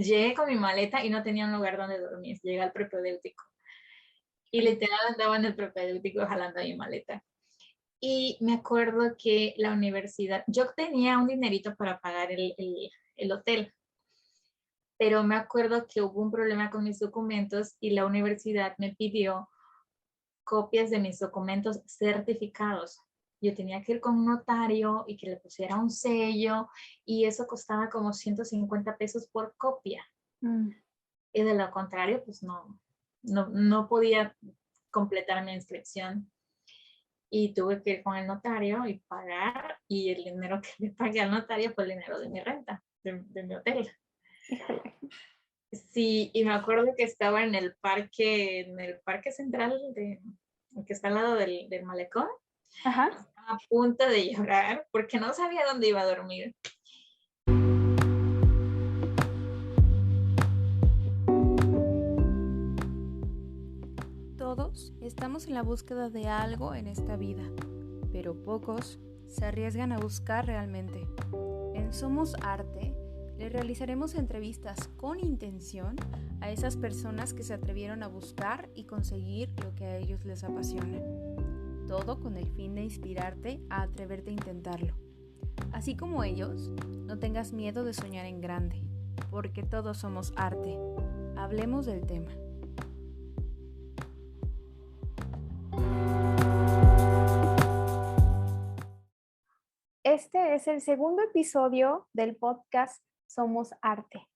Llegué con mi maleta y no tenía un lugar donde dormir. Llegué al propedéutico y literal andaba en el propedéutico jalando mi maleta. Y me acuerdo que la universidad, yo tenía un dinerito para pagar el hotel, pero me acuerdo que hubo un problema con mis documentos y la universidad me pidió copias de mis documentos certificados. Yo tenía que ir con un notario y que le pusiera un sello y eso costaba como 150 pesos por copia. Mm. Y de lo contrario, pues no podía completar mi inscripción. Y tuve que ir con el notario y pagar, y el dinero que le pagué al notario fue el dinero de mi renta, de mi hotel. Híjole. Sí, y me acuerdo que estaba en el parque central que está al lado del malecón, Ajá. a punto de llorar porque no sabía dónde iba a dormir. Todos estamos en la búsqueda de algo en esta vida, pero pocos se arriesgan a buscar realmente. En Somos Arte le realizaremos entrevistas con intención a esas personas que se atrevieron a buscar y conseguir lo que a ellos les apasiona. Todo con el fin de inspirarte a atreverte a intentarlo. Así como ellos, no tengas miedo de soñar en grande, porque todos somos arte. Hablemos del tema. Este es el segundo episodio del podcast Somos Arte.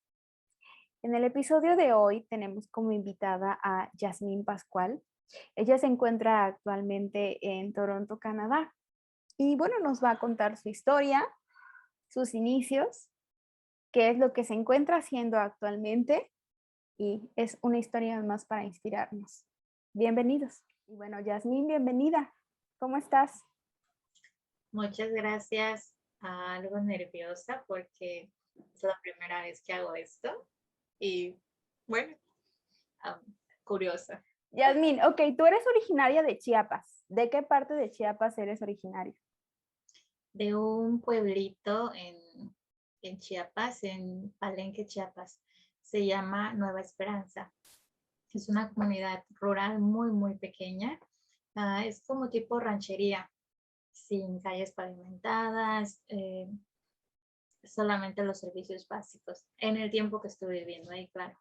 En el episodio de hoy tenemos como invitada a Yasmín Pascual. Ella se encuentra actualmente en Toronto, Canadá. Y bueno, nos va a contar su historia, sus inicios, qué es lo que se encuentra haciendo actualmente y es una historia más para inspirarnos. Bienvenidos. Y bueno, Yasmín, bienvenida. ¿Cómo estás? Muchas gracias. Algo nerviosa porque es la primera vez que hago esto y bueno, um, curiosa. Yasmín, ok, tú eres originaria de Chiapas. ¿De qué parte de Chiapas eres originaria? De un pueblito en Chiapas, en Palenque, Chiapas. Se llama Nueva Esperanza. Es una comunidad rural muy pequeña. Es como tipo ranchería, sin calles pavimentadas, solamente los servicios básicos. En el tiempo que estuve viviendo ahí, claro.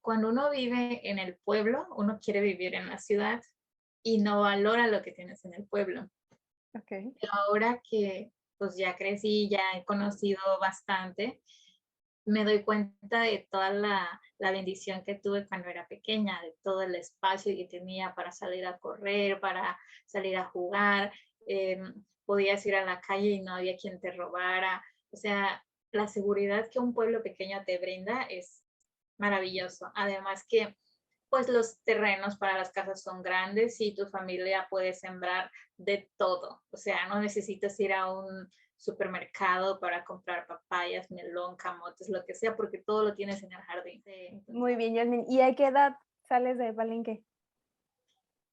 Cuando uno vive en el pueblo, uno quiere vivir en la ciudad y no valora lo que tienes en el pueblo. Ok. Pero ahora que pues ya crecí, ya he conocido bastante, me doy cuenta de toda la bendición que tuve cuando era pequeña, de todo el espacio que tenía para salir a correr, para salir a jugar. eh, Podías ir a la calle y no había quien te robara. O sea, la seguridad que un pueblo pequeño te brinda es maravilloso. Además que pues los terrenos para las casas son grandes y tu familia puede sembrar de todo. O sea, no necesitas ir a un supermercado para comprar papayas, melón, camotes, lo que sea, porque todo lo tienes en el jardín. Muy bien, Yasmín. ¿Y a qué edad sales de Palenque?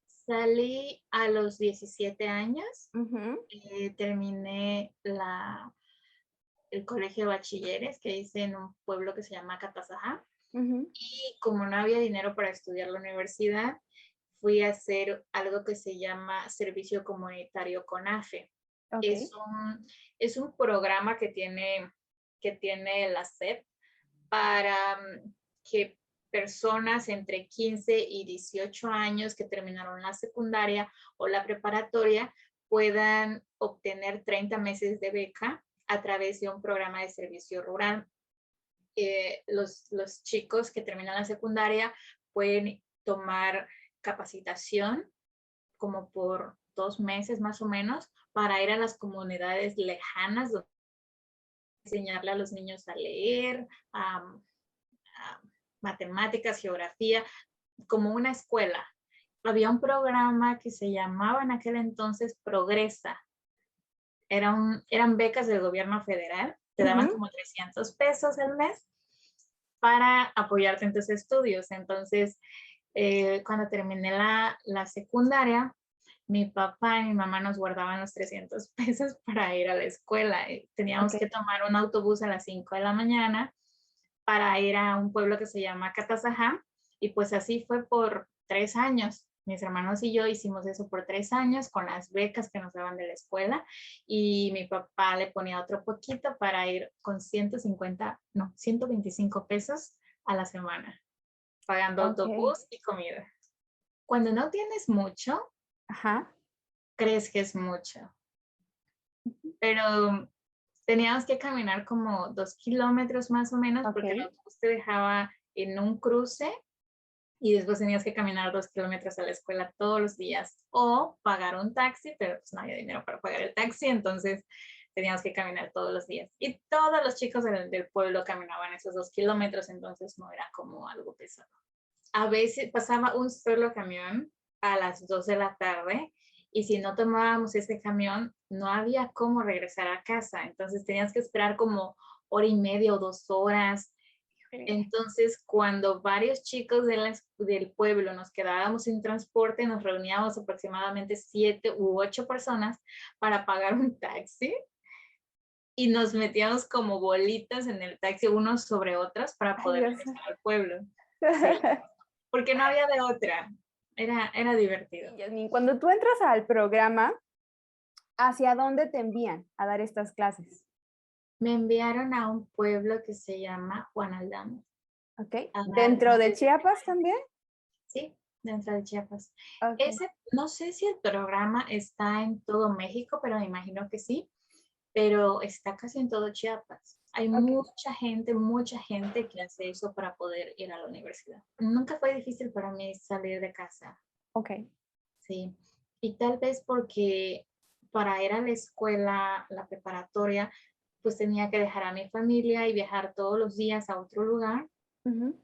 Salí a los 17 años, Ujú. terminé el colegio de bachilleres que hice en un pueblo que se llama Catazajá. Ujú. Y como no había dinero para estudiar la universidad, fui a hacer algo que se llama Servicio Comunitario CONAFE. Ok. Es un programa que tiene la SEP para que personas entre 15 y 18 años que terminaron la secundaria o la preparatoria puedan obtener 30 meses de beca a través de un programa de servicio rural. Los chicos que terminan la secundaria pueden tomar capacitación como por 2 meses más o menos para ir a las comunidades lejanas, donde enseñarle a los niños a leer, a matemáticas, geografía, como una escuela. Había un programa que se llamaba en aquel entonces Progresa. Eran becas del gobierno federal, te daban Ujú. como 300 pesos al mes para apoyarte en tus estudios. Entonces, cuando terminé la secundaria, mi papá y mi mamá nos guardaban los 300 pesos para ir a la escuela. Teníamos Ok. que tomar un autobús a las 5 de la mañana para ir a un pueblo que se llama Catazajá, y pues así fue por 3 años. Mis hermanos y yo hicimos eso por 3 años con las becas que nos daban de la escuela, y mi papá le ponía otro poquito para ir con 150, no, 125 pesos a la semana, pagando Ok. autobús y comida. Cuando no tienes mucho, Ajá. crees que es mucho, pero teníamos que caminar como 2 kilómetros más o menos Ok. porque el autobús te dejaba en un cruce y después tenías que caminar 2 kilómetros a la escuela todos los días o pagar un taxi, pero pues no había dinero para pagar el taxi, entonces teníamos que caminar todos los días. Y todos los chicos del pueblo caminaban esos 2 kilómetros, entonces no era como algo pesado. A veces pasaba un solo camión a las 2 de la tarde y si no tomábamos ese camión, no había cómo regresar a casa. Entonces tenías que esperar como hora y media o 2 horas. Entonces, cuando varios chicos del pueblo nos quedábamos sin transporte, nos reuníamos aproximadamente 7 u 8 personas para pagar un taxi y nos metíamos como bolitas en el taxi unos sobre otros para Ay, poder Dios. regresar al pueblo. Sí, porque no había de otra. Era divertido. Yasmin, cuando tú entras al programa, ¿hacia dónde te envían a dar estas clases? Me enviaron a un pueblo que se llama Juan Aldama. Ok. A dar ¿Dentro de Chiapas también? Sí, dentro de Chiapas. Ok. No sé si el programa está en todo México, pero me imagino que sí, pero está casi en todo Chiapas. Hay Ok. mucha gente que hace eso para poder ir a la universidad. Nunca fue difícil para mí salir de casa, Ok. sí. Y tal vez porque para ir a la escuela, la preparatoria, pues tenía que dejar a mi familia y viajar todos los días a otro lugar. Ujú.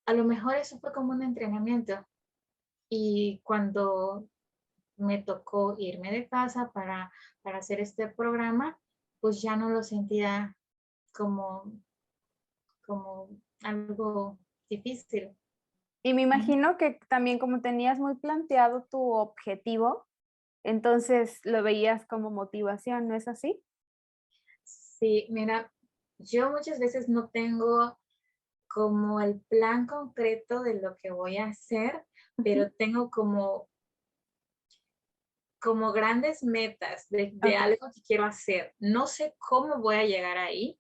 A lo mejor eso fue como un entrenamiento. Y cuando me tocó irme de casa para hacer este programa, pues ya no lo sentía como, como algo difícil. Y me imagino que también como tenías muy planteado tu objetivo, entonces lo veías como motivación, ¿no es así? Sí, mira, yo muchas veces no tengo como el plan concreto de lo que voy a hacer, Ujú. pero tengo como grandes metas de Ok. algo que quiero hacer. No sé cómo voy a llegar ahí,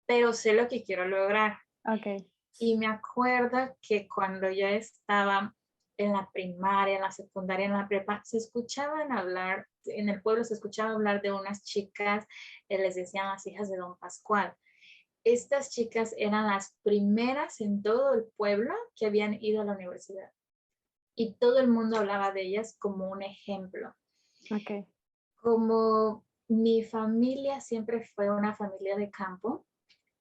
pero sé lo que quiero lograr. Ok. Y me acuerdo que cuando yo estaba en la primaria, en la secundaria, en la prepa, se escuchaban hablar, en el pueblo se escuchaba hablar de unas chicas, les decían las hijas de Don Pascual. Estas chicas eran las primeras en todo el pueblo que habían ido a la universidad. Y todo el mundo hablaba de ellas como un ejemplo. Ok. Como mi familia siempre fue una familia de campo,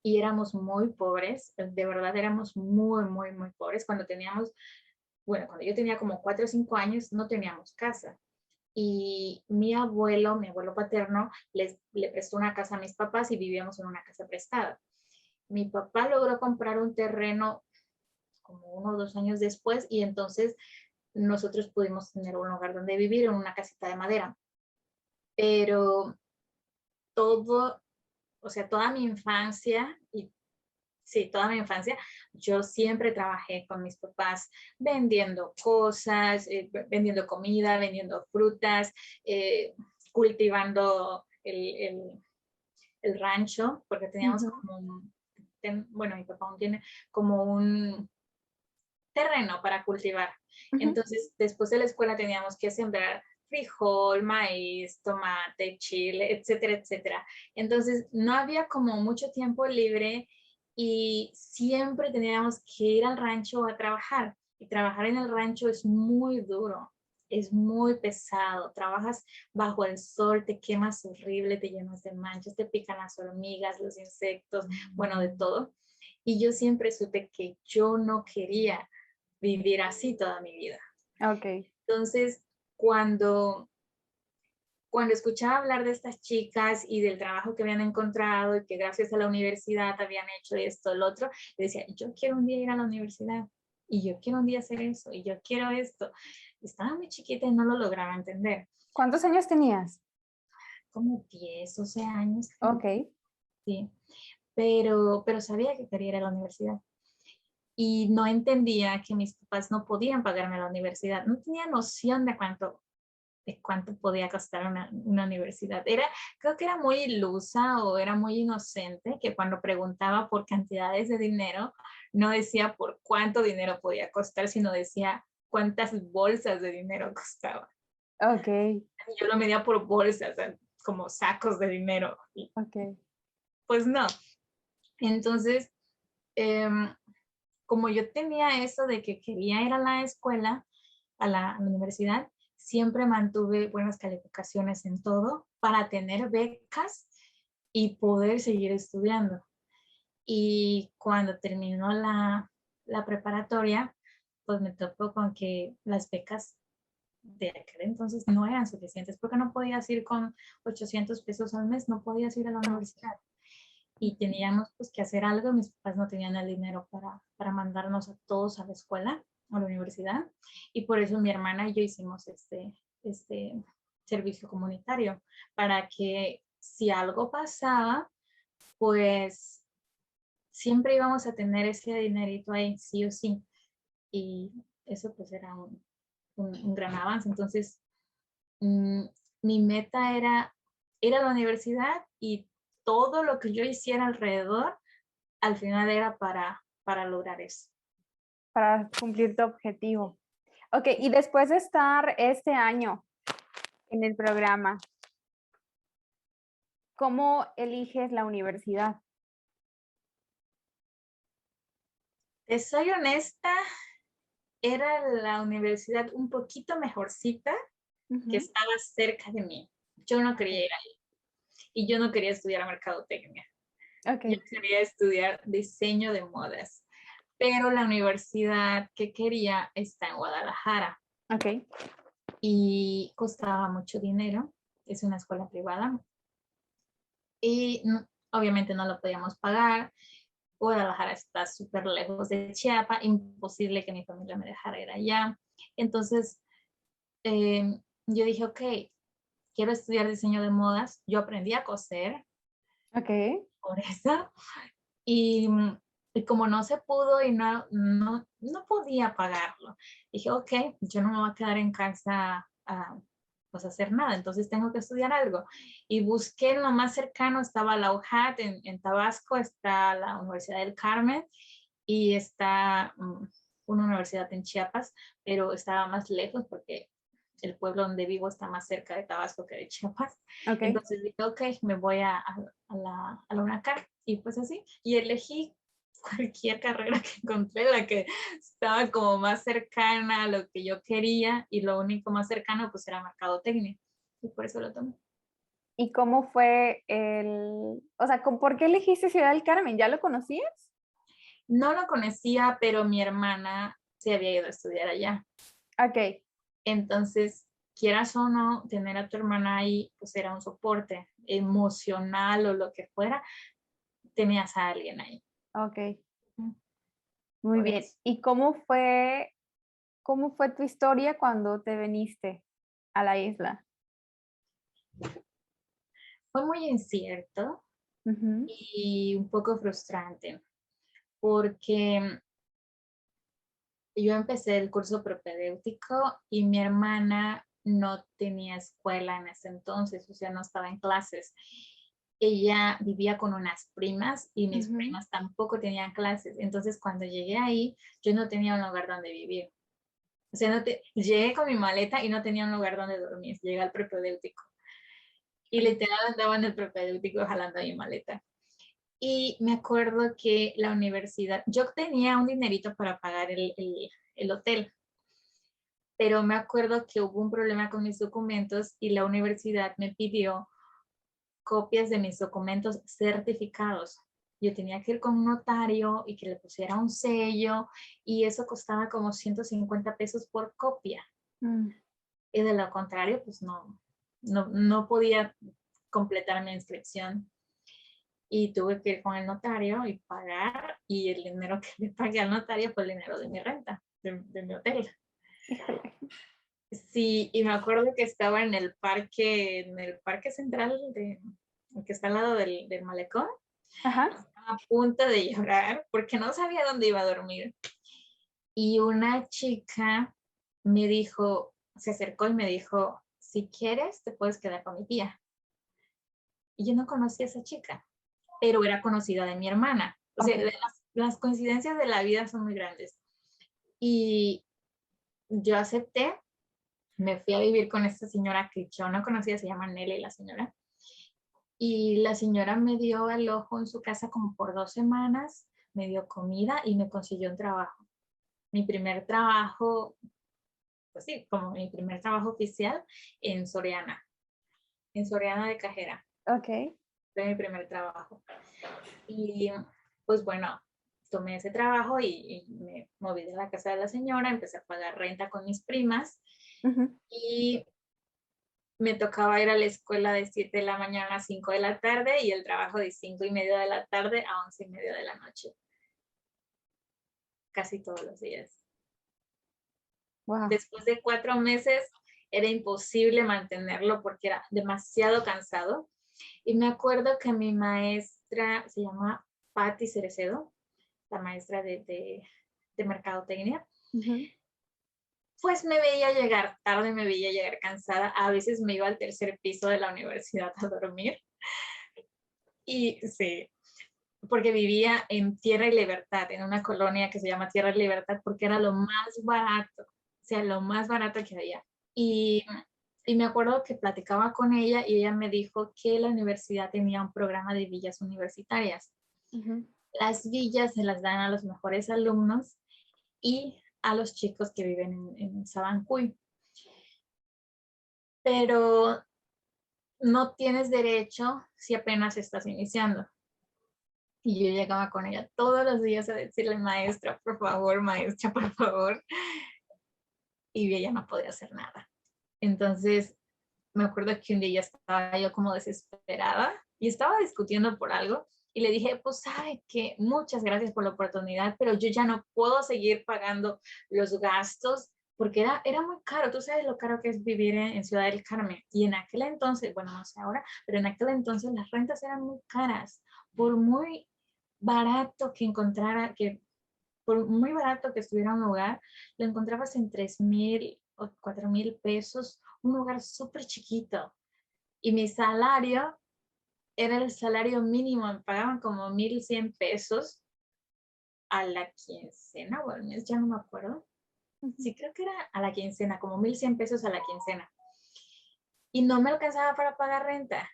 y éramos muy pobres, de verdad éramos muy, muy, muy pobres. Cuando yo tenía como 4 o 5 años, no teníamos casa. Y mi abuelo paterno, le prestó una casa a mis papás y vivíamos en una casa prestada. Mi papá logró comprar un terreno como 1 o 2 años después y entonces nosotros pudimos tener un lugar donde vivir en una casita de madera. Pero todo, o sea, toda mi infancia y sí, toda mi infancia, yo siempre trabajé con mis papás vendiendo cosas, vendiendo comida, vendiendo frutas, cultivando el rancho, porque teníamos Ujú. como bueno, mi papá aún tiene como un terreno para cultivar. Ujú. Entonces, después de la escuela teníamos que sembrar frijol, maíz, tomate, chile, etcétera, etcétera. Entonces, no había como mucho tiempo libre y siempre teníamos que ir al rancho a trabajar. Y trabajar en el rancho es muy duro, es muy pesado. Trabajas bajo el sol, te quemas horrible, te llenas de manchas, te pican las hormigas, los insectos, bueno, de todo. Y yo siempre supe que yo no quería vivir así toda mi vida. Ok. Entonces, cuando, cuando escuchaba hablar de estas chicas y del trabajo que habían encontrado y que gracias a la universidad habían hecho esto, el otro, yo decía, yo quiero un día ir a la universidad y yo quiero un día hacer eso y yo quiero esto. Estaba muy chiquita y no lo lograba entender. ¿Cuántos años tenías? Como 10, 12 años, creo. Ok. Sí. pero sabía que quería ir a la universidad. Y no entendía que mis papás no podían pagarme la universidad. No tenía noción de cuánto podía costar una universidad. Creo que era muy ilusa o era muy inocente que cuando preguntaba por cantidades de dinero, no decía por cuánto dinero podía costar, sino decía cuántas bolsas de dinero costaba. Ok, Yo lo medía por bolsas, como sacos de dinero. Y ok. pues no. Entonces, como yo tenía eso de que quería ir a la escuela, a la universidad, siempre mantuve buenas calificaciones en todo para tener becas y poder seguir estudiando. Y cuando terminó la preparatoria, pues me topó con que las becas de aquel entonces no eran suficientes porque no podías ir con 800 pesos al mes, no podías ir a la universidad. Y teníamos pues que hacer algo, mis papás no tenían el dinero para mandarnos a todos a la escuela, a la universidad, y por eso mi hermana y yo hicimos este servicio comunitario, para que si algo pasaba, pues siempre íbamos a tener ese dinerito ahí, sí o sí, y eso pues era un gran avance. Entonces, mm, mi meta era ir a la universidad y todo lo que yo hiciera alrededor, al final era para lograr eso. Para cumplir tu objetivo. Ok, y después de estar este año en el programa, ¿cómo eliges la universidad? Te soy honesta, era la universidad un poquito mejorcita que Ujú. estaba cerca de mí. Yo no Ok, quería ir ahí y yo no quería estudiar mercadotecnia. Yo ok, quería estudiar diseño de modas, pero la universidad que quería está en Guadalajara ok. y costaba mucho dinero. Es una escuela privada y obviamente no lo podíamos pagar. Guadalajara está súper lejos de Chiapas, imposible que mi familia me dejara ir allá. Entonces, yo dije, ok, quiero estudiar diseño de modas. Yo aprendí a coser Ok. por eso. Y, y como no se pudo y no podía pagarlo, dije, ok, yo no me voy a quedar en casa a pues, hacer nada, entonces tengo que estudiar algo. Y busqué lo más cercano, estaba la UJAT en Tabasco, está la Universidad del Carmen y está una universidad en Chiapas, pero estaba más lejos porque el pueblo donde vivo está más cerca de Tabasco que de Chiapas. Ok. Entonces dije, ok, me voy a la UNACAR. Y pues así, y elegí cualquier carrera que encontré, la que estaba como más cercana a lo que yo quería y lo único más cercano pues era mercadotecnia. Y por eso lo tomé. ¿Y cómo fue o sea, por qué elegiste Ciudad del Carmen? ¿Ya lo conocías? No lo conocía, pero mi hermana se había ido a estudiar allá. Ok, Entonces, quieras o no, tener a tu hermana ahí, pues era un soporte emocional o lo que fuera, tenías a alguien ahí. ok, muy Por bien. eso. ¿Y cómo fue tu historia cuando te viniste a la isla? Fue muy incierto Ujú, y un poco frustrante porque yo empecé el curso propedéutico y mi hermana no tenía escuela en ese entonces, o sea, no estaba en clases. Ella vivía con unas primas y mis ujú. primas tampoco tenían clases. Entonces, cuando llegué ahí, yo no tenía un lugar donde vivir. O sea, llegué con mi maleta y no tenía un lugar donde dormir. Llegué al propedéutico y Ok. literal andaba en el propedéutico jalando mi maleta. Y me acuerdo que la universidad, yo tenía un dinerito para pagar el hotel, pero me acuerdo que hubo un problema con mis documentos y la universidad me pidió copias de mis documentos certificados. Yo tenía que ir con un notario y que le pusiera un sello y eso costaba como 150 pesos por copia. Mm, Y de lo contrario, pues no podía completar mi inscripción. Y tuve que ir con el notario y pagar y el dinero que le pagué al notario fue el dinero de mi renta, de mi hotel. híjole. Sí, y me acuerdo que estaba en el parque central que está al lado del malecón. Ajá. a punto de llorar porque no sabía dónde iba a dormir. Y una chica me dijo, se acercó y me dijo, si quieres, te puedes quedar con mi tía. Y yo no conocía a esa chica, pero era conocida de mi hermana. O sea, Ok. las coincidencias de la vida son muy grandes. Y yo acepté, me fui a vivir con esta señora que yo no conocía, se llama Nelly la señora. Y la señora me dio el ojo en su casa como por 2 semanas, me dio comida y me consiguió un trabajo. Mi primer trabajo, pues sí, como mi primer trabajo oficial en Soriana de cajera. Ok. Fue mi primer trabajo. Y pues bueno, tomé ese trabajo y me moví de la casa de la señora, empecé a pagar renta con mis primas Ujú. y me tocaba ir a la escuela de 7 de la mañana a 5 de la tarde y el trabajo de 5:30 de la tarde a 11:30 de la noche, casi todos los días. Wow. Después de 4 meses era imposible mantenerlo porque era demasiado cansado. Y me acuerdo que mi maestra se llama Patti Cerecedo, la maestra de mercadotecnia, Ujú. pues me veía llegar tarde, me veía llegar cansada. A veces me iba al tercer piso de la universidad a dormir. Y sí, porque vivía en Tierra y Libertad, en una colonia que se llama Tierra y Libertad, porque era lo más barato, o sea, lo más barato que había. Y, y me acuerdo que platicaba con ella y ella me dijo que la universidad tenía un programa de villas universitarias. Ujú. Las villas se las dan a los mejores alumnos y a los chicos que viven en Sabancuy, pero no tienes derecho si apenas estás iniciando. Y yo llegaba con ella todos los días a decirle, maestra, por favor. Y ella no podía hacer nada. Entonces, me acuerdo que un día ya estaba yo como desesperada y estaba discutiendo por algo. Y le dije, pues sabe que muchas gracias por la oportunidad, pero yo ya no puedo seguir pagando los gastos porque era muy caro. Tú sabes lo caro que es vivir en Ciudad del Carmen. Y en aquel entonces, bueno, no sé ahora, pero en aquel entonces las rentas eran muy caras. Por muy barato que encontrara, que por muy barato que estuviera un lugar, lo encontrabas en 3,000 o 4,000 pesos, un lugar súper chiquito. Y mi salario era el salario mínimo, me pagaban como 1,100 pesos a la quincena o al mes, ya no me acuerdo. Ujú. Sí, creo que era a la quincena, como 1,100 pesos a la quincena. Y no me alcanzaba para pagar renta,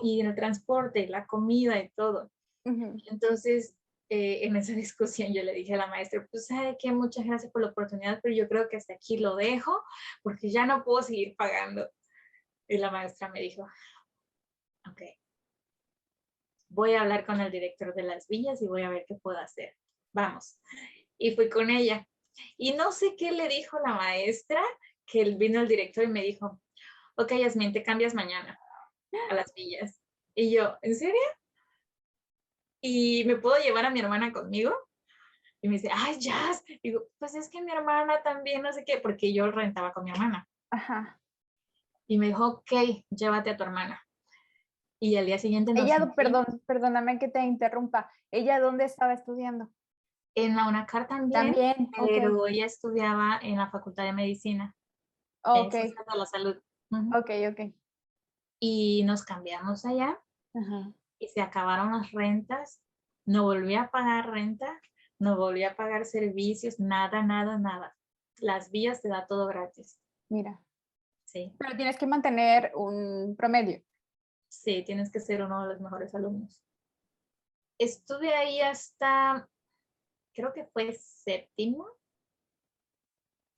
y el transporte, la comida y todo. Ujú. Entonces, en esa discusión yo le dije a la maestra, pues sabe que muchas gracias por la oportunidad, pero yo creo que hasta aquí lo dejo porque ya no puedo seguir pagando. Y la maestra me dijo, ok, voy a hablar con el director de las villas y voy a ver qué puedo hacer. Vamos. Y fui con ella. Y no sé qué le dijo la maestra, que vino el director y me dijo, ok, Yasmin, te cambias mañana a las villas. Y yo, ¿en serio? ¿Y me puedo llevar a mi hermana conmigo? Y me dice, ay, Jazz. Digo, pues es que mi hermana también, no sé qué, porque yo rentaba con mi hermana. Ajá. Y me dijo, ok, llévate a tu hermana. Y al día siguiente nos Ella, fuimos perdóname que te interrumpa. ¿Ella dónde estaba estudiando? en la UNACAR también, También, ok. pero ella estudiaba en la Facultad de Medicina, Ok, Ciencias de la Salud. Ujú. ok, ok. Y nos cambiamos allá Ajá. y se acabaron las rentas. No volví a pagar renta, no volví a pagar servicios, nada, nada, nada. Las vías te da todo gratis. Mira. Sí, Pero tienes que mantener un promedio. sí, tienes que ser uno de los mejores alumnos. Estuve ahí hasta, creo que fue séptimo.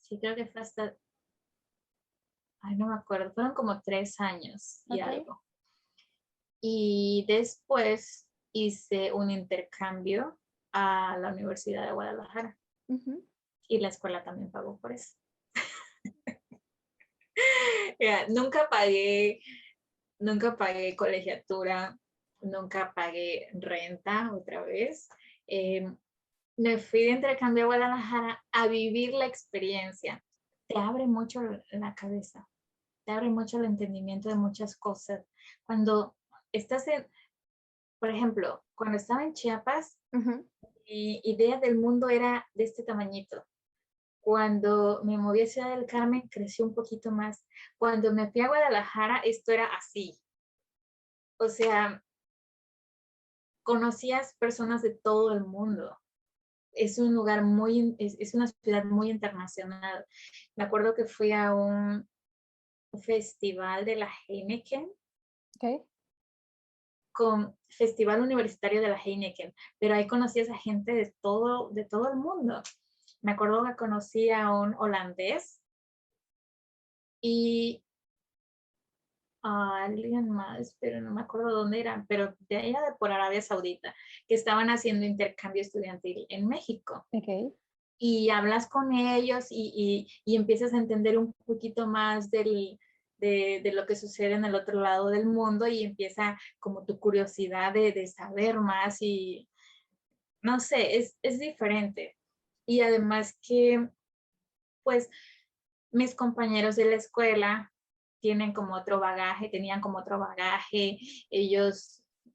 Sí, creo que fue hasta, ay, no me acuerdo, fueron como 3 años y Ok. algo. Y después hice un intercambio a la Universidad de Guadalajara Ujú. y la escuela también pagó por eso. Ya, nunca pagué colegiatura, nunca pagué renta otra vez. Eh, Me fui de intercambio a Guadalajara a vivir la experiencia. Te abre mucho la cabeza, te abre mucho el entendimiento de muchas cosas. Cuando estás en, por ejemplo, cuando estaba en Chiapas, Ujú. mi idea del mundo era de este tamañito. Cuando me moví a Ciudad del Carmen, creció un poquito más. Cuando me fui a Guadalajara, esto era así. O sea, conocías personas de todo el mundo. Es un lugar es una ciudad muy internacional. Me acuerdo que fui a un festival de la Heineken, Ok. con Festival Universitario de la Heineken, pero ahí conocías a gente de todo el mundo. Me acuerdo que conocí a un holandés y a alguien más, pero no me acuerdo dónde eran, pero de allá de por Arabia Saudita, que estaban haciendo intercambio estudiantil en México. Ok. Y hablas con ellos y empiezas a entender un poquito más de lo que sucede en el otro lado del mundo y empieza como tu curiosidad de saber más y no sé, es diferente. Y además que, pues, mis compañeros de la escuela tienen como otro bagaje, tenían como otro bagaje,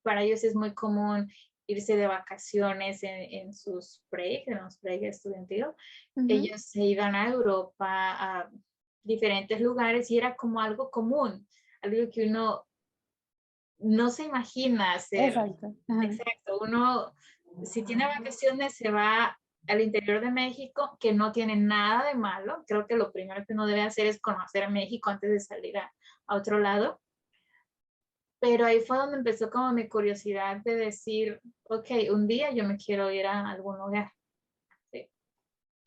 para ellos es muy común irse de vacaciones en sus breaks, en los breaks estudiantiles. Ujú. Ellos se iban a Europa, a diferentes lugares y era como algo común, algo que uno no se imagina hacer. Exacto. Ajá. Exacto, uno si tiene vacaciones se va al interior de México, que no tiene nada de malo. Creo que lo primero que uno debe hacer es conocer México antes de salir a otro lado. Pero ahí fue donde empezó como mi curiosidad de decir, ok, un día yo me quiero ir a algún lugar. Sí,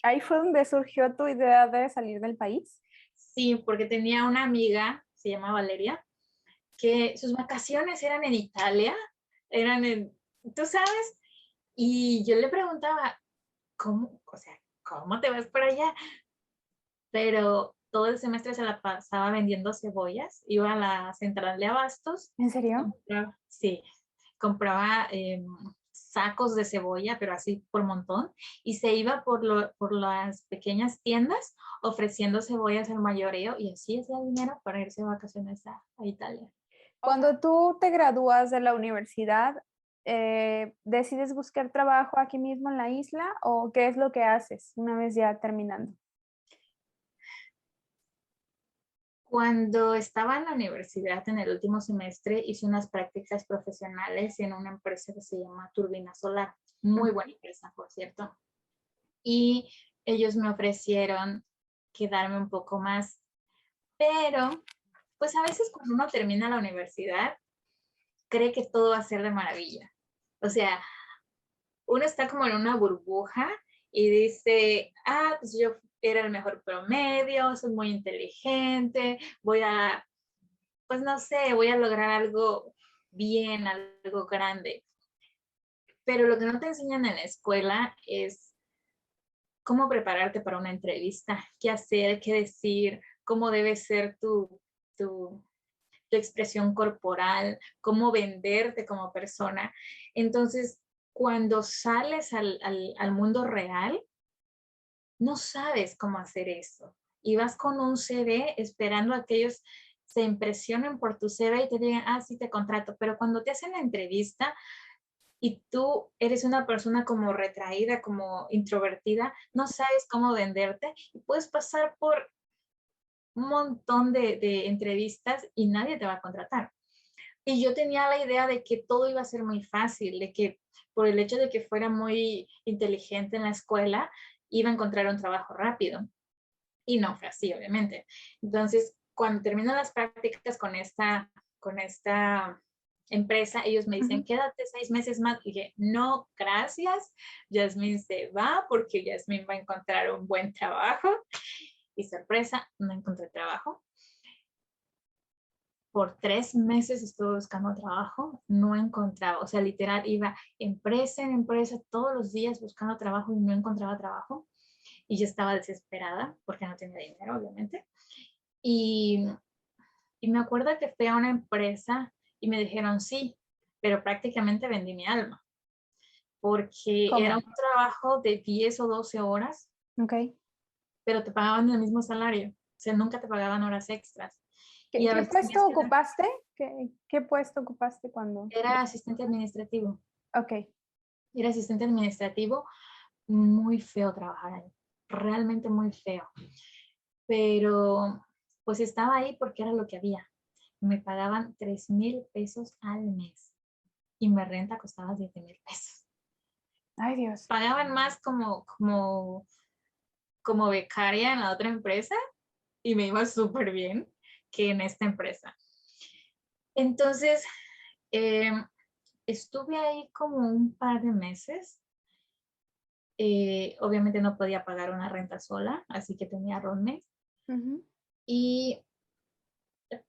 Ahí fue donde surgió tu idea de salir del país. sí, porque tenía una amiga, se llama Valeria, que sus vacaciones eran en Italia, eran en, tú sabes, y yo le preguntaba, ¿cómo? O sea, ¿cómo te vas para allá? Pero todo el semestre se la pasaba vendiendo cebollas, iba a la central de abastos, ¿En serio? compraba, sí, compraba sacos de cebolla, pero así por montón, y se iba por las pequeñas tiendas ofreciendo cebollas al mayoreo y así hacía dinero para irse de vacaciones a Italia. Cuando tú te gradúas de la universidad, ¿decides buscar trabajo aquí mismo en la isla o qué es lo que haces una vez ya terminando? Cuando estaba en la universidad, en el último semestre, hice unas prácticas profesionales en una empresa que se llama Turbina Solar. Muy buena Ujú. empresa, por cierto. Y ellos me ofrecieron quedarme un poco más. Pero, pues a veces cuando uno termina la universidad, cree que todo va a ser de maravilla. O sea, uno está como en una burbuja y dice, pues yo era el mejor promedio, soy muy inteligente, pues no sé, voy a lograr algo bien, algo grande. Pero lo que no te enseñan en la escuela es cómo prepararte para una entrevista, qué hacer, qué decir, cómo debe ser tu, tu expresión corporal, cómo venderte como persona. Entonces, cuando sales al mundo real, no sabes cómo hacer eso. Y vas con un CV esperando a que ellos se impresionen por tu CV y te digan, sí, te contrato. Pero cuando te hacen la entrevista y tú eres una persona como retraída, como introvertida, no sabes cómo venderte y puedes pasar por un montón de entrevistas y nadie te va a contratar. Y yo tenía la idea de que todo iba a ser muy fácil, de que por el hecho de que fuera muy inteligente en la escuela, iba a encontrar un trabajo rápido. Y no fue así, obviamente. Entonces, cuando termino las prácticas con esta empresa, ellos me dicen, Ujú. quédate 6 meses más. Y dije, no, gracias. Yasmín se va porque Yasmín va a encontrar un buen trabajo. Y sorpresa, no encontré trabajo. Por 3 meses estuve buscando trabajo, no encontraba, o sea, literal iba empresa en empresa todos los días buscando trabajo y no encontraba trabajo. Y yo estaba desesperada porque no tenía dinero, obviamente. Y, y me acuerdo que fui a una empresa y me dijeron sí, pero prácticamente vendí mi alma, porque era un ¿Cómo? trabajo de 10 o 12 horas, Ok. pero te pagaban el mismo salario, o sea, nunca te pagaban horas extras. Y a ¿Qué veces tenías puesto que dar, ocupaste? ¿Qué puesto ocupaste cuando? era asistente administrativo. Ok. Era asistente administrativo, muy feo trabajar ahí, realmente muy feo. Pero pues estaba ahí porque era lo que había. Me pagaban 3,000 pesos al mes y mi renta costaba 7,000 pesos. Ay, Dios. Pagaban más como becaria en la otra empresa y me iba súper bien que en esta empresa. Entonces, eh, estuve ahí como un par de meses. Obviamente no podía pagar una renta sola, así que tenía roommate. Ujú. Y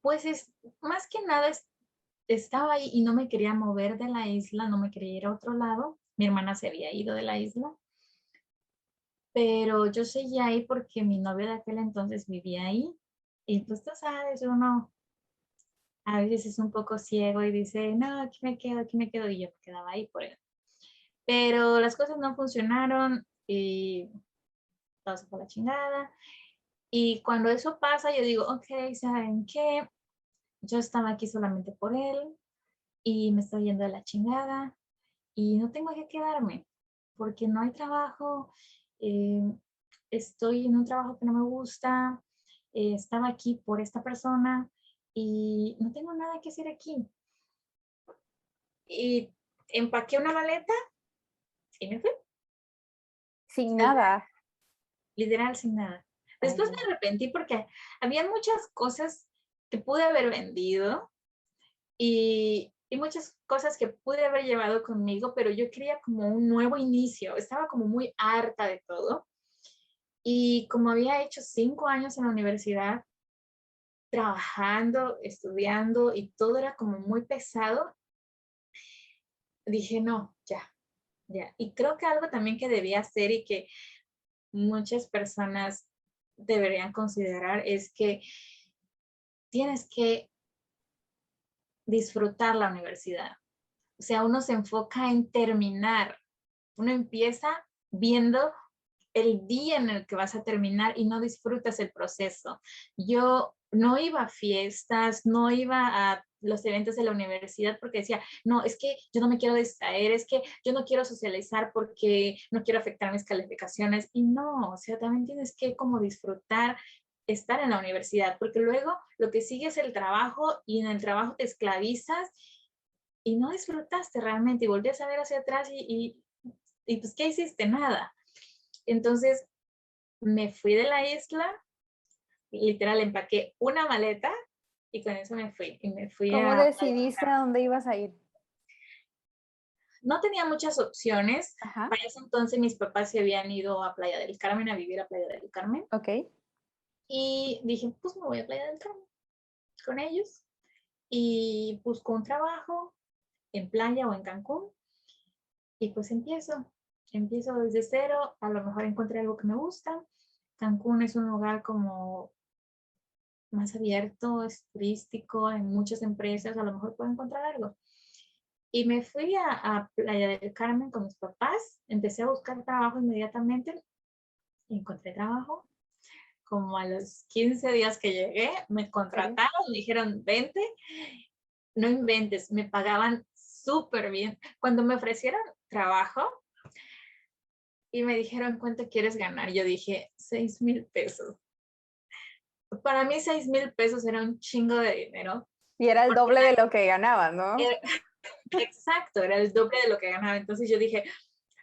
pues más que nada estaba ahí y no me quería mover de la isla, no me quería ir a otro lado. Mi hermana se había ido de la isla, pero yo seguía ahí porque mi novio de aquel entonces vivía ahí. Y pues tú sabes, uno a veces es un poco ciego y dice, no, aquí me quedo, y yo me quedaba ahí por él. Pero las cosas no funcionaron y todo se fue a la chingada. Y cuando eso pasa, yo digo, ok, ¿saben qué? Yo estaba aquí solamente por él y me estoy yendo de la chingada y no tengo que quedarme porque no hay trabajo, eh, estoy en un trabajo que no me gusta, estaba aquí por esta persona y no tengo nada que hacer aquí. Y empaqué una maleta y me fui, Sin nada. literal sin nada. Ay, Después Dios. me arrepentí porque había muchas cosas que pude haber vendido y muchas cosas que pude haber llevado conmigo, pero yo quería como un nuevo inicio, estaba como muy harta de todo. Y como había hecho 5 años en la universidad, trabajando, estudiando y todo era como muy pesado, dije, no, ya, ya. Y creo que algo también que debía hacer y que muchas personas deberían considerar es que tienes que disfrutar la universidad. O sea, uno se enfoca en terminar, uno empieza viendo el día en el que vas a terminar y no disfrutas el proceso. Yo no iba a fiestas, no iba a los eventos de la universidad porque decía, no, es que yo no me quiero distraer, es que yo no quiero socializar porque no quiero afectar mis calificaciones. Y no, o sea, también tienes que como disfrutar estar en la universidad, porque luego lo que sigue es el trabajo y en el trabajo te esclavizas y no disfrutaste realmente y volvías a ver hacia atrás y pues, ¿qué hiciste? Nada. Entonces, me fui de la isla, literal, empaqué una maleta y con eso me fui. Y me fui ¿Cómo a... decidiste a dónde ibas a ir? No tenía muchas opciones. Ajá. Para ese entonces mis papás se habían ido a Playa del Carmen, a vivir a Playa del Carmen. Ok. Y dije, pues me voy a Playa del Carmen con ellos. Y busco un trabajo en playa o en Cancún. Y pues empiezo desde cero. A lo mejor encontré algo que me gusta. Cancún es un lugar como más abierto, es turístico, hay muchas empresas, a lo mejor puedo encontrar algo. Y me fui a Playa del Carmen con mis papás, empecé a buscar trabajo inmediatamente, encontré trabajo, como a los 15 días que llegué, me Ok. contrataron, me dijeron, vente, no inventes, me pagaban súper bien. Cuando me ofrecieron trabajo y me dijeron, ¿cuánto quieres ganar? Yo dije, 6,000 pesos. Para mí 6,000 pesos era un chingo de dinero. Y era el Porque doble de lo que ganabas, ¿no? era, exacto, era el doble de lo que ganaba. Entonces yo dije,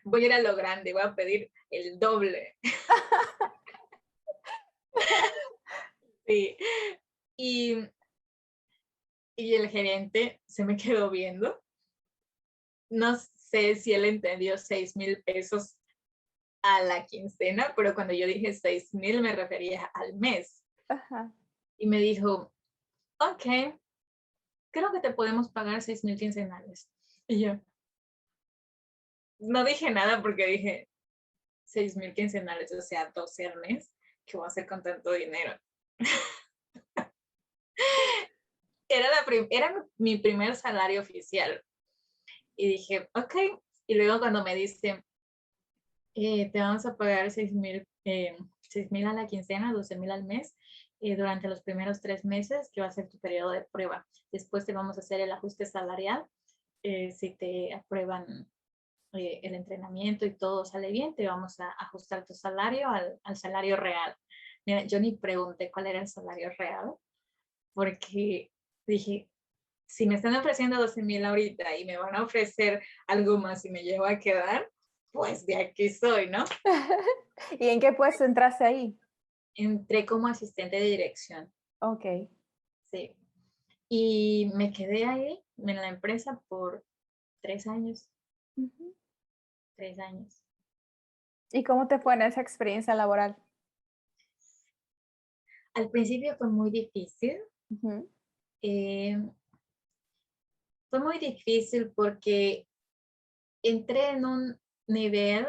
voy a ir a lo grande, voy a pedir el doble. Sí. Y, y el gerente se me quedó viendo. No sé si él entendió 6,000 pesos a la quincena, pero cuando yo dije 6,000 me refería al mes. Ajá. Y me dijo, ok, creo que te podemos pagar 6,000 quincenales. Y yo no dije nada porque dije 6,000 quincenales, o sea, 12 al mes. ¿Qué voy a hacer con tanto dinero? Era mi primer salario oficial. Y dije, ok. Y luego cuando me dice, te vamos a pagar 6,000 a la quincena, 12,000 al mes, durante los primeros 3 meses, que va a ser tu periodo de prueba. Después te vamos a hacer el ajuste salarial Si te aprueban el entrenamiento y todo sale bien, te vamos a ajustar tu salario al salario real. Mira, yo ni pregunté cuál era el salario real, porque dije, si me están ofreciendo 12,000 ahorita y me van a ofrecer algo más y me llevo a quedar, pues de aquí soy, ¿no? ¿Y en qué puesto entraste ahí? Entré como asistente de dirección, Okey. sí. Y me quedé ahí en la empresa por 3 años, Ujú. 3 años. ¿Y cómo te fue en esa experiencia laboral? Al principio fue muy difícil. Ujú, eh, Fue muy difícil porque entré en un nivel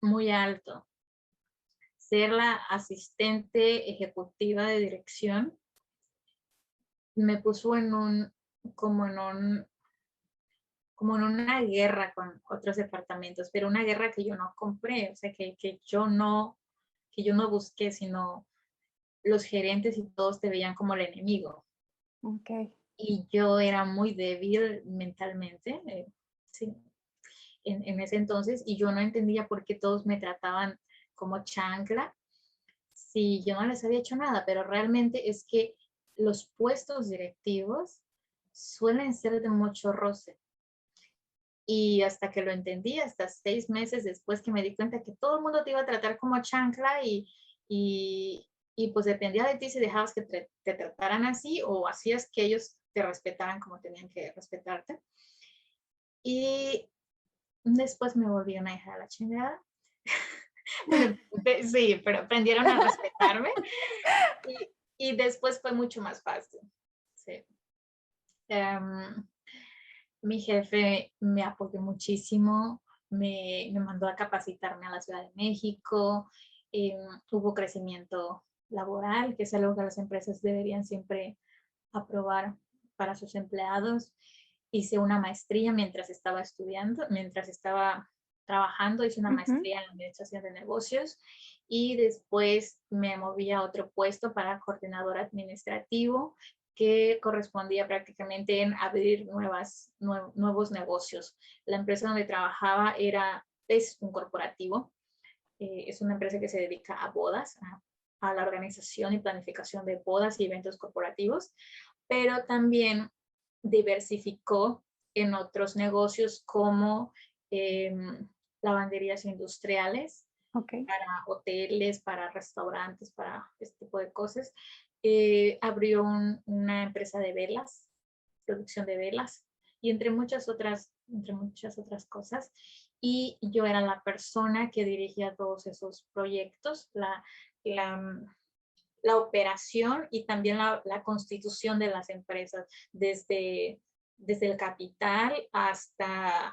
muy alto. Ser la asistente ejecutiva de dirección me puso como en un, como en una guerra con otros departamentos, pero una guerra que yo no compré, o sea, que yo no busqué, sino los gerentes y todos te veían como el enemigo. okey. Y yo era muy débil mentalmente, sí, en ese entonces, y yo no entendía por qué todos me trataban como chancla si yo no les había hecho nada, pero realmente es que los puestos directivos suelen ser de mucho roce. Y hasta que lo entendí, hasta 6 meses después que me di cuenta que todo el mundo te iba a tratar como chancla y pues dependía de ti si dejabas que te trataran así o hacías que ellos te respetaran como tenían que respetarte. Y después me volví una hija de la chingada. Sí, pero aprendieron a respetarme y después fue mucho más fácil. Sí. Em, Mi jefe me apoyó muchísimo, me mandó a capacitarme a la Ciudad de México, hubo crecimiento laboral, que es algo que las empresas deberían siempre aprobar para sus empleados. Hice una maestría mientras estaba estudiando, mientras estaba trabajando, hice una Ujú. maestría en administración de negocios y después me moví a otro puesto para coordinador administrativo que correspondía prácticamente en abrir nuevos negocios. La empresa donde trabajaba es un corporativo, es una empresa que se dedica a bodas, a la organización y planificación de bodas y eventos corporativos, pero también diversificó en otros negocios como eh, lavanderías industriales, Okey. para hoteles, para restaurantes, para este tipo de cosas. Abrió una empresa de velas, producción de velas, y entre muchas otras cosas. Y yo era la persona que dirigía todos esos proyectos, la, la operación y también la constitución de las empresas, desde el capital hasta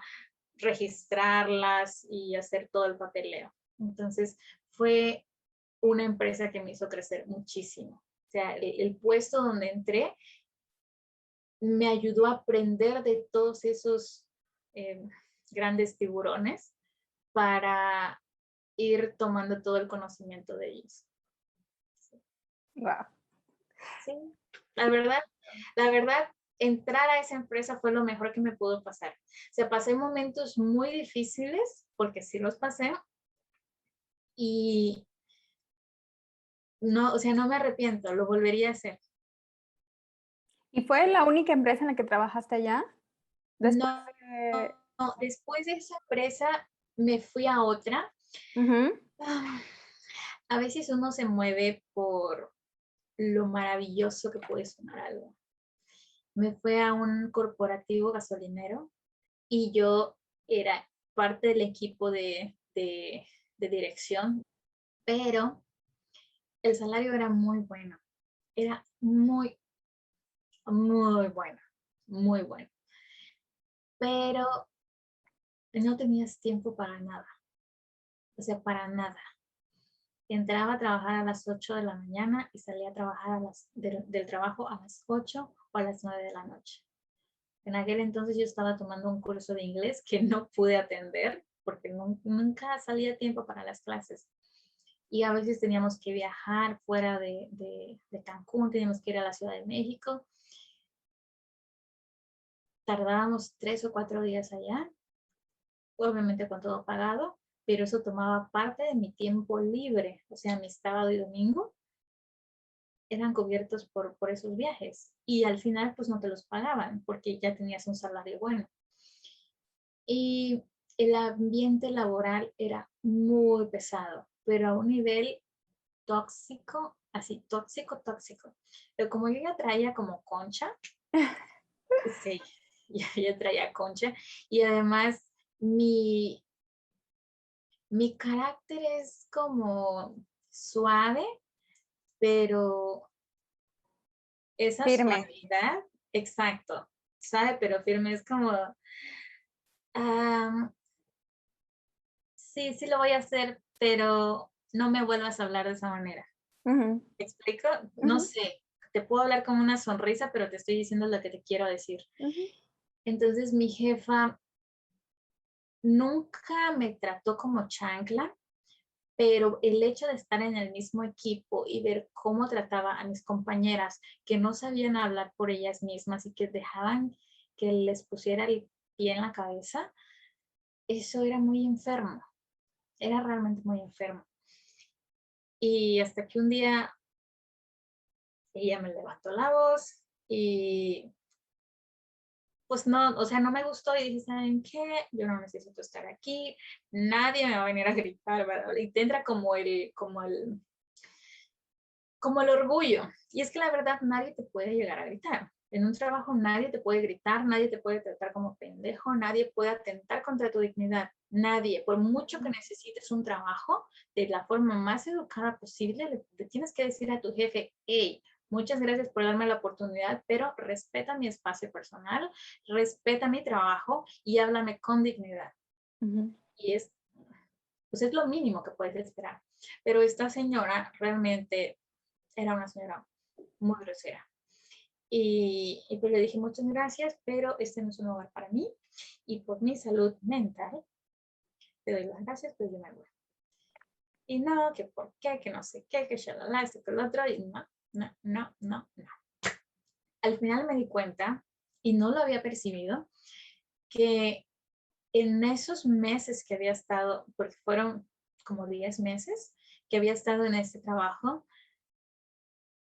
registrarlas y hacer todo el papeleo. Entonces, fue una empresa que me hizo crecer muchísimo. O sea, el puesto donde entré me ayudó a aprender de todos esos eh, grandes tiburones para ir tomando todo el conocimiento de ellos. Guau. Sí, la verdad, la verdad, entrar a esa empresa fue lo mejor que me pudo pasar. O sea, pasé momentos muy difíciles, porque sí los pasé, y no, o sea, no me arrepiento, lo volvería a hacer. ¿Y fue la única empresa en la que trabajaste allá? Después No, de no, después de esa empresa me fui a otra. ujú, Ah, A veces uno se mueve por lo maravilloso que puede sonar algo. Me fui a un corporativo gasolinero y yo era parte del equipo de dirección, pero el salario era muy bueno, era muy, muy bueno, muy bueno, pero no tenías tiempo para nada, o sea, para nada. Entraba a trabajar a las 8 de la mañana y salía a trabajar del trabajo a las 8 o a las 9 de la noche. En aquel entonces yo estaba tomando un curso de inglés que no pude atender porque nunca salía tiempo para las clases. Y a veces teníamos que viajar fuera de Cancún, teníamos que ir a la Ciudad de México. tardábamos 3 o 4 días allá, obviamente con todo pagado, pero eso tomaba parte de mi tiempo libre, o sea, mi sábado y domingo eran cubiertos por esos viajes y al final pues no te los pagaban porque ya tenías un salario bueno. Y el ambiente laboral era muy pesado, pero a un nivel tóxico, así, tóxico, tóxico. Pero como yo ya traía como concha, sí, ya traía concha, y además mi, mi carácter es como suave, pero esa Firme. suavidad, exacto, suave pero firme, es como, ah, sí, sí lo voy a hacer, pero no me vuelvas a hablar de esa manera. Ujú, ¿Me explico? No ujú, sé, te puedo hablar con una sonrisa, pero te estoy diciendo lo que te quiero decir. ujú. Entonces mi jefa nunca me trató como chancla, pero el hecho de estar en el mismo equipo y ver cómo trataba a mis compañeras que no sabían hablar por ellas mismas y que dejaban que les pusiera el pie en la cabeza, eso era muy enfermo, era realmente muy enfermo. Y hasta que un día ella me levantó la voz y pues no, o sea, no me gustó y dije, ¿saben qué? Yo no necesito estar aquí, nadie me va a venir a gritar, ¿verdad? Y te entra como el orgullo. Y es que la verdad nadie te puede llegar a gritar. En un trabajo nadie te puede gritar, nadie te puede tratar como pendejo, nadie puede atentar contra tu dignidad. Nadie, por mucho que necesites un trabajo, de la forma más educada posible, le tienes que decir a tu jefe, hey, muchas gracias por darme la oportunidad, pero respeta mi espacio personal, respeta mi trabajo y háblame con dignidad. Ujú. Y pues es lo mínimo que puedes esperar. Pero esta señora realmente era una señora muy grosera. Y pues le dije muchas gracias, pero este no es un lugar para mí y por mi salud mental te doy las gracias, pero yo me voy. Y no, que por qué, que no sé qué, que shalala, esto, que lo otro, y no, no, no, no, no. Al final me di cuenta, y no lo había percibido, que en esos meses que había estado, porque fueron como 10 meses que había estado en este trabajo,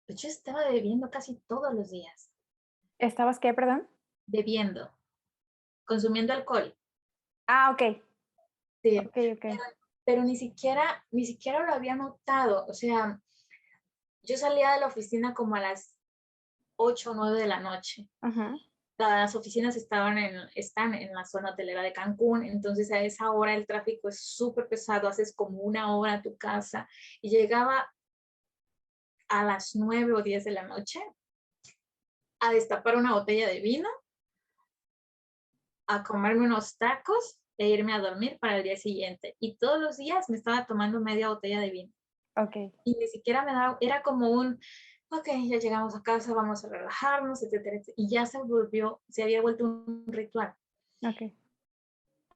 pues yo estaba bebiendo casi todos los días, ¿Estabas qué, perdón? bebiendo, consumiendo alcohol. Ah, ok, Sí, ok, ok. pero ni siquiera lo había notado. O sea, yo salía de la oficina como a las 8 o 9 de la noche. Ajá. Las oficinas están en la zona hotelera de Cancún, entonces a esa hora el tráfico es súper pesado, haces como una hora a tu casa y llegaba a las 9 o 10 de la noche a destapar una botella de vino, a comerme unos tacos e irme a dormir para el día siguiente. Y todos los días me estaba tomando media botella de vino. Ok, Y ni siquiera me daba, era como un, ok, ya llegamos a casa, vamos a relajarnos, etcétera, etcétera. Y ya se había vuelto un ritual. ok.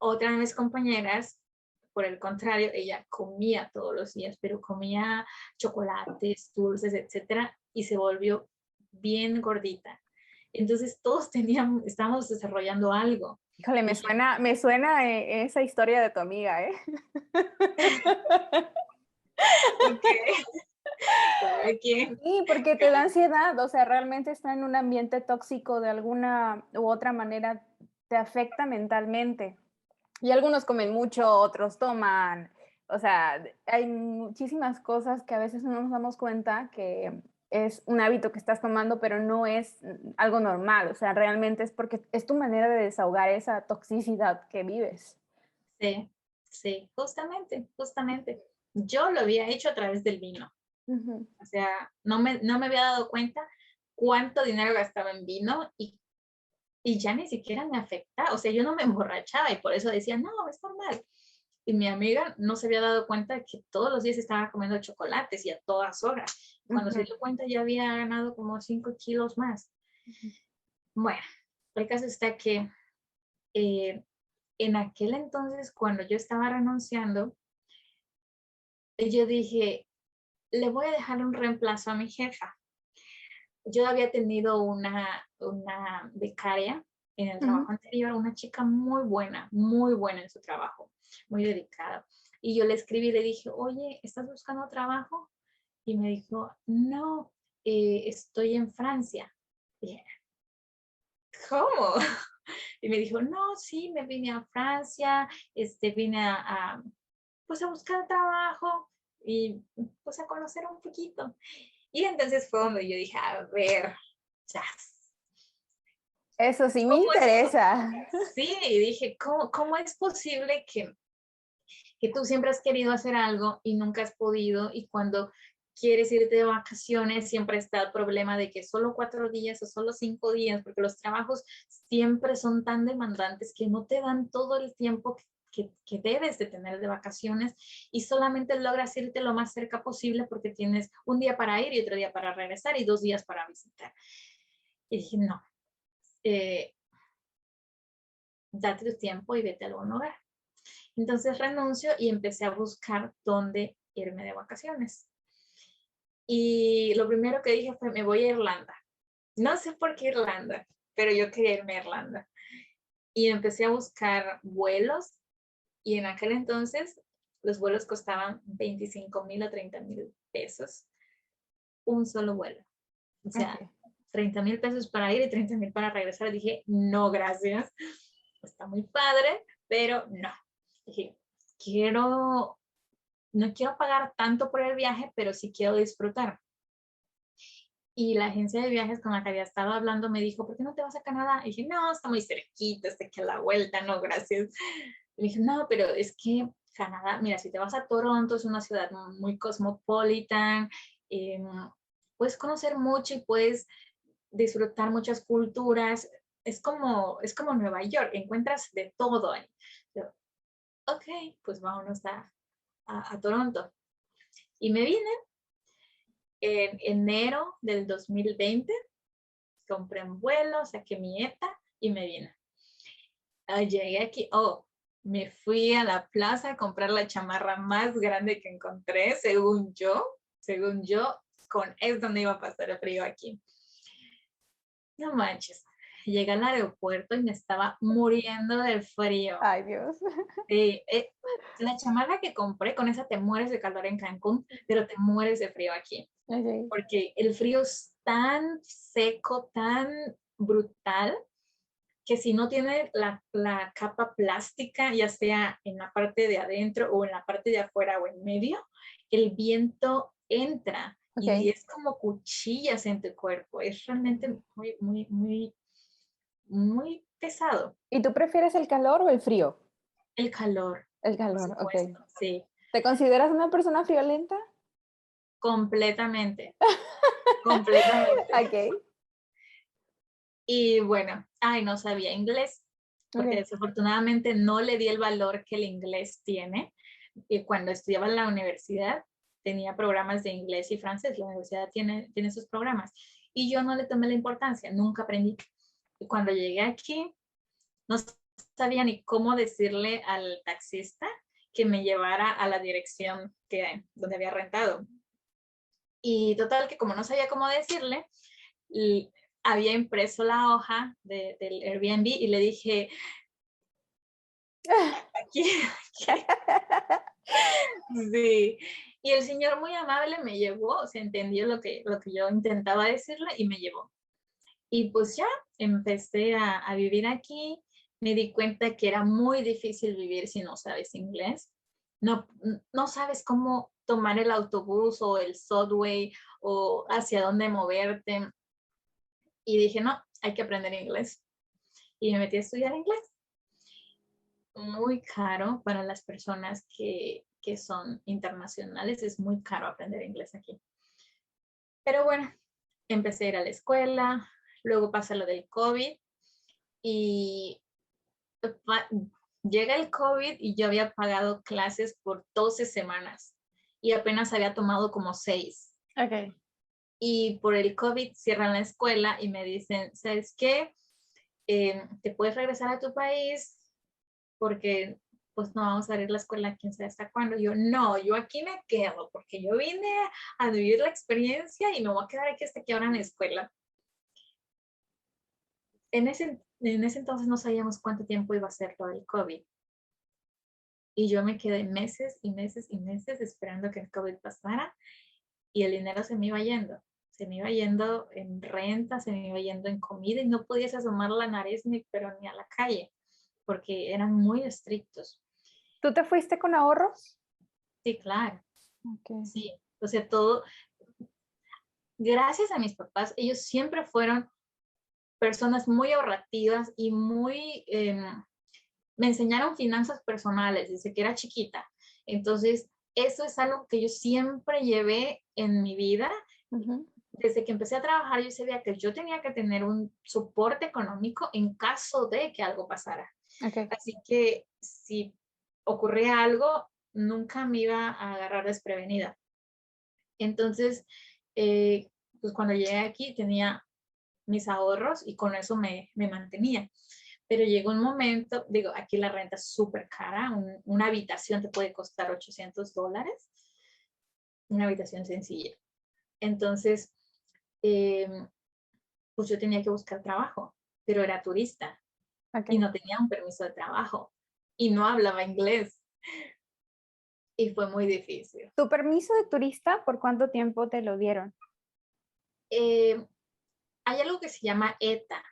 Otra de mis compañeras, por el contrario, ella comía todos los días, pero comía chocolates, dulces, etcétera, y se volvió bien gordita. Entonces todos estábamos desarrollando algo. Híjole, Y me suena esa historia de tu amiga, ¿eh? ok, cada quien. Sí, porque te da ansiedad, o sea, realmente está en un ambiente tóxico de alguna u otra manera, te afecta mentalmente. Y algunos comen mucho, otros toman, o sea, hay muchísimas cosas que a veces no nos damos cuenta que es un hábito que estás tomando, pero no es algo normal, o sea, realmente es porque es tu manera de desahogar esa toxicidad que vives. Sí, sí, justamente, justamente. Yo lo había hecho a través del vino. Ujú, O sea, no me había dado cuenta cuánto dinero gastaba en vino y ya ni siquiera me afectaba. O sea, yo no me emborrachaba y por eso decía, no, es normal. Y mi amiga no se había dado cuenta de que todos los días estaba comiendo chocolates y a todas horas. Cuando se ujú, dio cuenta ya había ganado como 5 kilos más. ujú. Bueno, el caso está que eh, en aquel entonces, cuando yo estaba renunciando, yo dije, le voy a dejar un reemplazo a mi jefa. Yo había tenido una becaria en el trabajo anterior, una chica muy buena en su trabajo, muy dedicada. Y yo le escribí y le dije, oye, ¿estás buscando trabajo? Y me dijo, no, estoy en Francia. Y dije, ¿cómo? Y me dijo, no, sí, me vine a Francia, vine pues a buscar trabajo y pues a conocer un poquito. Y entonces fue donde yo dije, a ver, ya, Eso sí me ¿cómo es interesa. posible? Sí, y dije, ¿cómo es posible que tú siempre has querido hacer algo y nunca has podido? Y cuando quieres irte de vacaciones, siempre está el problema de que solo 4 días o solo 5 días, porque los trabajos siempre son tan demandantes que no te dan todo el tiempo que debes de tener de vacaciones y solamente logras irte lo más cerca posible porque tienes un día para ir y otro día para regresar y 2 días para visitar. Y dije, no, eh, date tu tiempo y vete a algún lugar. Entonces renuncio y empecé a buscar dónde irme de vacaciones. Y lo primero que dije fue, me voy a Irlanda. No sé por qué Irlanda, pero yo quería irme a Irlanda. Y empecé a buscar vuelos y en aquel entonces los vuelos costaban 25,000 a 30,000 pesos. Un solo vuelo. O sea, Okay. 30,000 pesos para ir y 30,000 para regresar. Dije, no, gracias. Está muy padre, pero no. Dije, no quiero pagar tanto por el viaje, pero sí quiero disfrutar. Y la agencia de viajes con la que había estado hablando me dijo, ¿por qué no te vas a Canadá? Y dije, no, está muy cerquita, está aquí a la vuelta, no, gracias. Y dije, no, pero es que Canadá, mira, si te vas a Toronto, es una ciudad muy cosmopolitan, eh, puedes conocer mucho y puedes disfrutar muchas culturas. Es como Nueva York, encuentras de todo ahí. Yo, ok, pues vámonos a Toronto. Y me vine en enero del 2020, compré un vuelo, saqué mi ETA y me vine. Llegué aquí, me fui a la plaza a comprar la chamarra más grande que encontré, según yo, con esto no iba a pasar el frío aquí. No manches, llegué al aeropuerto y me estaba muriendo del frío. Ay, Dios. La chamarra que compré, con esa te mueres de calor en Cancún, pero te mueres de frío aquí. Okay. Porque el frío es tan seco, tan brutal, que si no tiene la capa plástica, ya sea en la parte de adentro o en la parte de afuera o en medio, el viento entra y Okay. es como cuchillas en tu cuerpo. Es realmente muy, muy, muy, muy pesado. ¿Y tú prefieres el calor o el frío? El calor, El por calor, ok. supuesto, sí, ¿Te consideras una persona friolenta? completamente, completamente. Ok, Y bueno, no sabía inglés, porque ok. desafortunadamente no le di el valor que el inglés tiene. Y cuando estudiaba en la universidad, tenía programas de inglés y francés. La universidad tiene sus programas. Y yo no le tomé la importancia, nunca aprendí. Y cuando llegué aquí, no sabía ni cómo decirle al taxista que me llevara a la dirección donde había rentado. Y total, que como no sabía cómo decirle, había impreso la hoja del Airbnb y le dije, aquí, aquí. Sí. Y el señor muy amable me llevó, o sea, entendió lo que yo intentaba decirle y me llevó. Y pues ya empecé a vivir aquí. Me di cuenta que era muy difícil vivir si no sabes inglés. No, no sabes cómo tomar el autobús o el subway o hacia dónde moverte. Y dije, no, hay que aprender inglés. Y me metí a estudiar inglés. Muy caro para las personas que son internacionales, es muy caro aprender inglés aquí. Pero bueno, empecé a ir a la escuela, luego pasa lo del COVID y llega el COVID y yo había pagado clases por 12 semanas y apenas había tomado como 6. Ok. Y por el COVID cierran la escuela y me dicen, ¿sabes qué? Te puedes regresar a tu país porque pues no vamos a abrir la escuela quién sabe hasta cuándo. Yo, no, yo aquí me quedo porque yo vine a vivir la experiencia y me voy a quedar aquí hasta que abran la escuela. En ese en ese entonces no sabíamos cuánto tiempo iba a ser lo del COVID. Y yo me quedé meses y meses y meses esperando que el COVID pasara y el dinero se me iba yendo. Se me iba yendo en renta, se me iba yendo en comida y no podías asomar la nariz ni, pero ni a la calle, porque eran muy estrictos. ¿Tú te fuiste con ahorros? Sí, claro, Ok. sí. O sea, todo, gracias a mis papás, ellos siempre fueron personas muy ahorrativas y muy, me enseñaron finanzas personales desde que era chiquita. Entonces, eso es algo que yo siempre llevé en mi vida. Ujú. Desde que empecé a trabajar, yo sabía que yo tenía que tener un soporte económico en caso de que algo pasara. Ok. Así que si ocurría algo, nunca me iba a agarrar desprevenida. Entonces, eh, pues cuando llegué aquí tenía mis ahorros y con eso me mantenía. Pero llegó un momento, digo, aquí la renta es súper cara, una habitación te puede costar $800, una habitación sencilla. Entonces, eh, pues yo tenía que buscar trabajo, pero era turista Ok. y no tenía un permiso de trabajo y no hablaba inglés y fue muy difícil. ¿Tu permiso de turista por cuánto tiempo te lo dieron? Eh, Hay algo que se llama ETA,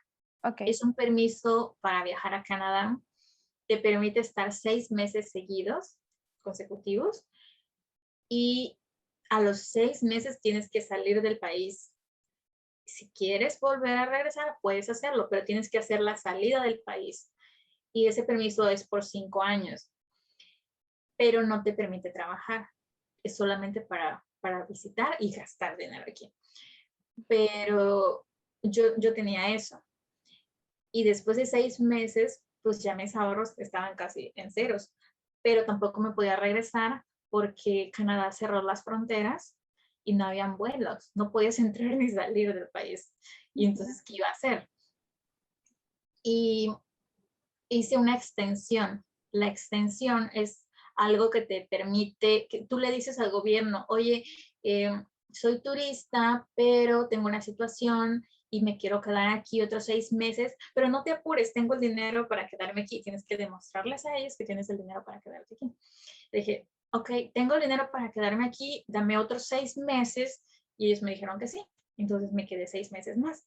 Ok. es un permiso para viajar a Canadá, te permite estar 6 meses seguidos, consecutivos, y a los 6 meses tienes que salir del país. Si quieres volver a regresar, puedes hacerlo, pero tienes que hacer la salida del país. Y ese permiso es por 5 años, pero no te permite trabajar. Es solamente para visitar y gastar dinero aquí. Pero yo tenía eso. Y después de 6 meses, pues ya mis ahorros estaban casi en ceros, pero tampoco me podía regresar porque Canadá cerró las fronteras y no habían vuelos, no podías entrar ni salir del país. Y entonces, ¿qué iba a hacer? Y hice una extensión. La extensión es algo que te permite, que tú le dices al gobierno, oye, soy turista, pero tengo una situación y me quiero quedar aquí otros 6 meses, pero no te apures, tengo el dinero para quedarme aquí. Tienes que demostrarles a ellos que tienes el dinero para quedarte aquí. Le dije, ok, tengo el dinero para quedarme aquí, dame otros 6 meses. Y ellos me dijeron que sí. Entonces me quedé 6 meses más.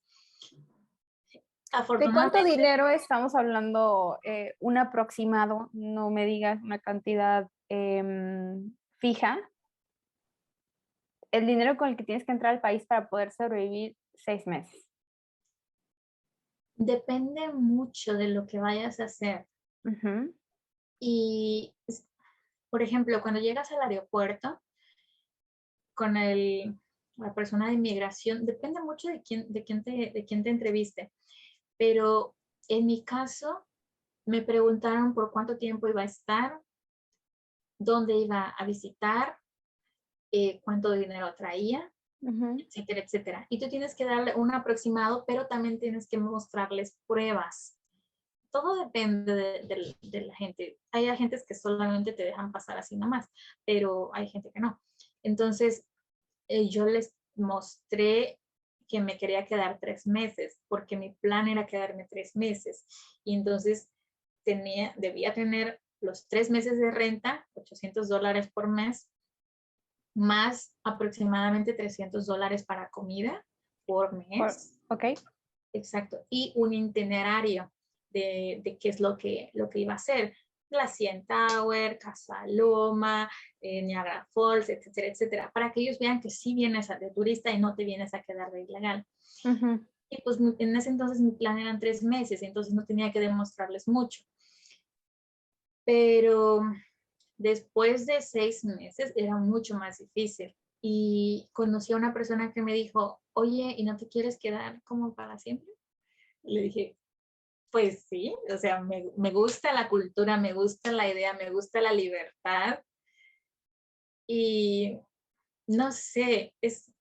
¿De cuánto Afortunadamente, dinero estamos hablando? Un aproximado, no me digas una cantidad fija. El dinero con el que tienes que entrar al país para poder sobrevivir 6 meses. depende mucho de lo que vayas a hacer. Ujú. Y, por ejemplo, cuando llegas al aeropuerto con la persona de inmigración, depende mucho de quién te entreviste. Pero en mi caso, me preguntaron por cuánto tiempo iba a estar, dónde iba a visitar, cuánto dinero traía, Ujú. etcétera, etcétera. Y tú tienes que darle un aproximado, pero también tienes que mostrarles pruebas. Todo depende de la gente. Hay agentes que solamente te dejan pasar así nomás, pero hay gente que no. Entonces, yo les mostré que me quería quedar 3 meses, porque mi plan era quedarme 3 meses. Y entonces debía tener los 3 meses de renta, $800 por mes, más aproximadamente $300 para comida por mes. Ok. Exacto. Y un itinerario de qué es lo que iba a hacer. La CN Tower, Casa Loma, Niagara Falls, etcétera, etcétera, para que ellos vean que sí vienes de turista y no te vienes a quedar de ilegal. Ujú. Y pues en ese entonces mi plan eran 3 meses, entonces no tenía que demostrarles mucho. Pero después de 6 meses era mucho más difícil. Y conocí a una persona que me dijo, oye, ¿y no te quieres quedar como para siempre? Le dije, pues sí, o sea, me gusta la cultura, me gusta la idea, me gusta la libertad y no sé, es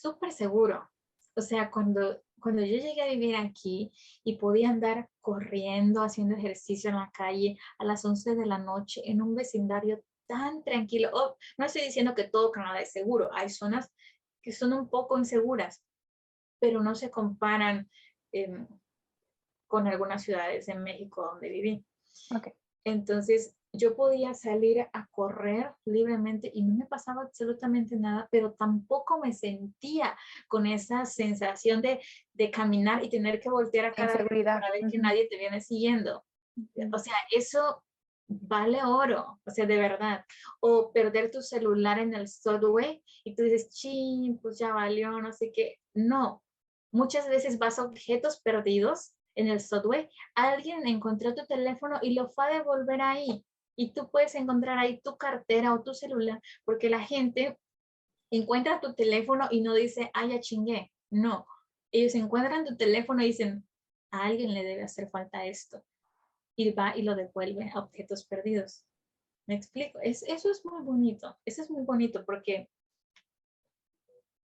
súper seguro. O sea, cuando yo llegué a vivir aquí y podía andar corriendo, haciendo ejercicio en la calle a las 11 de la noche en un vecindario tan tranquilo. Oh, no estoy diciendo que todo Canadá es seguro, hay zonas que son un poco inseguras, pero no se comparan. con algunas ciudades en México donde viví. Ok. Entonces, yo podía salir a correr libremente y no me pasaba absolutamente nada, pero tampoco me sentía con esa sensación de caminar y tener que voltear a cada rato Inseguridad. para ver que Ujú. nadie te viene siguiendo. O sea, eso vale oro, o sea, de verdad. O perder tu celular en el subway y tú dices, ching, pues ya valió, no sé qué. No, muchas veces vas a objetos perdidos en el subway, alguien encontró tu teléfono y lo fue a devolver ahí. Y tú puedes encontrar ahí tu cartera o tu celular, porque la gente encuentra tu teléfono y no dice, ay, ya chingué. No, ellos encuentran tu teléfono y dicen, a alguien le debe hacer falta esto. Y va y lo devuelve a objetos perdidos. ¿Me explico? Eso es muy bonito. Eso es muy bonito porque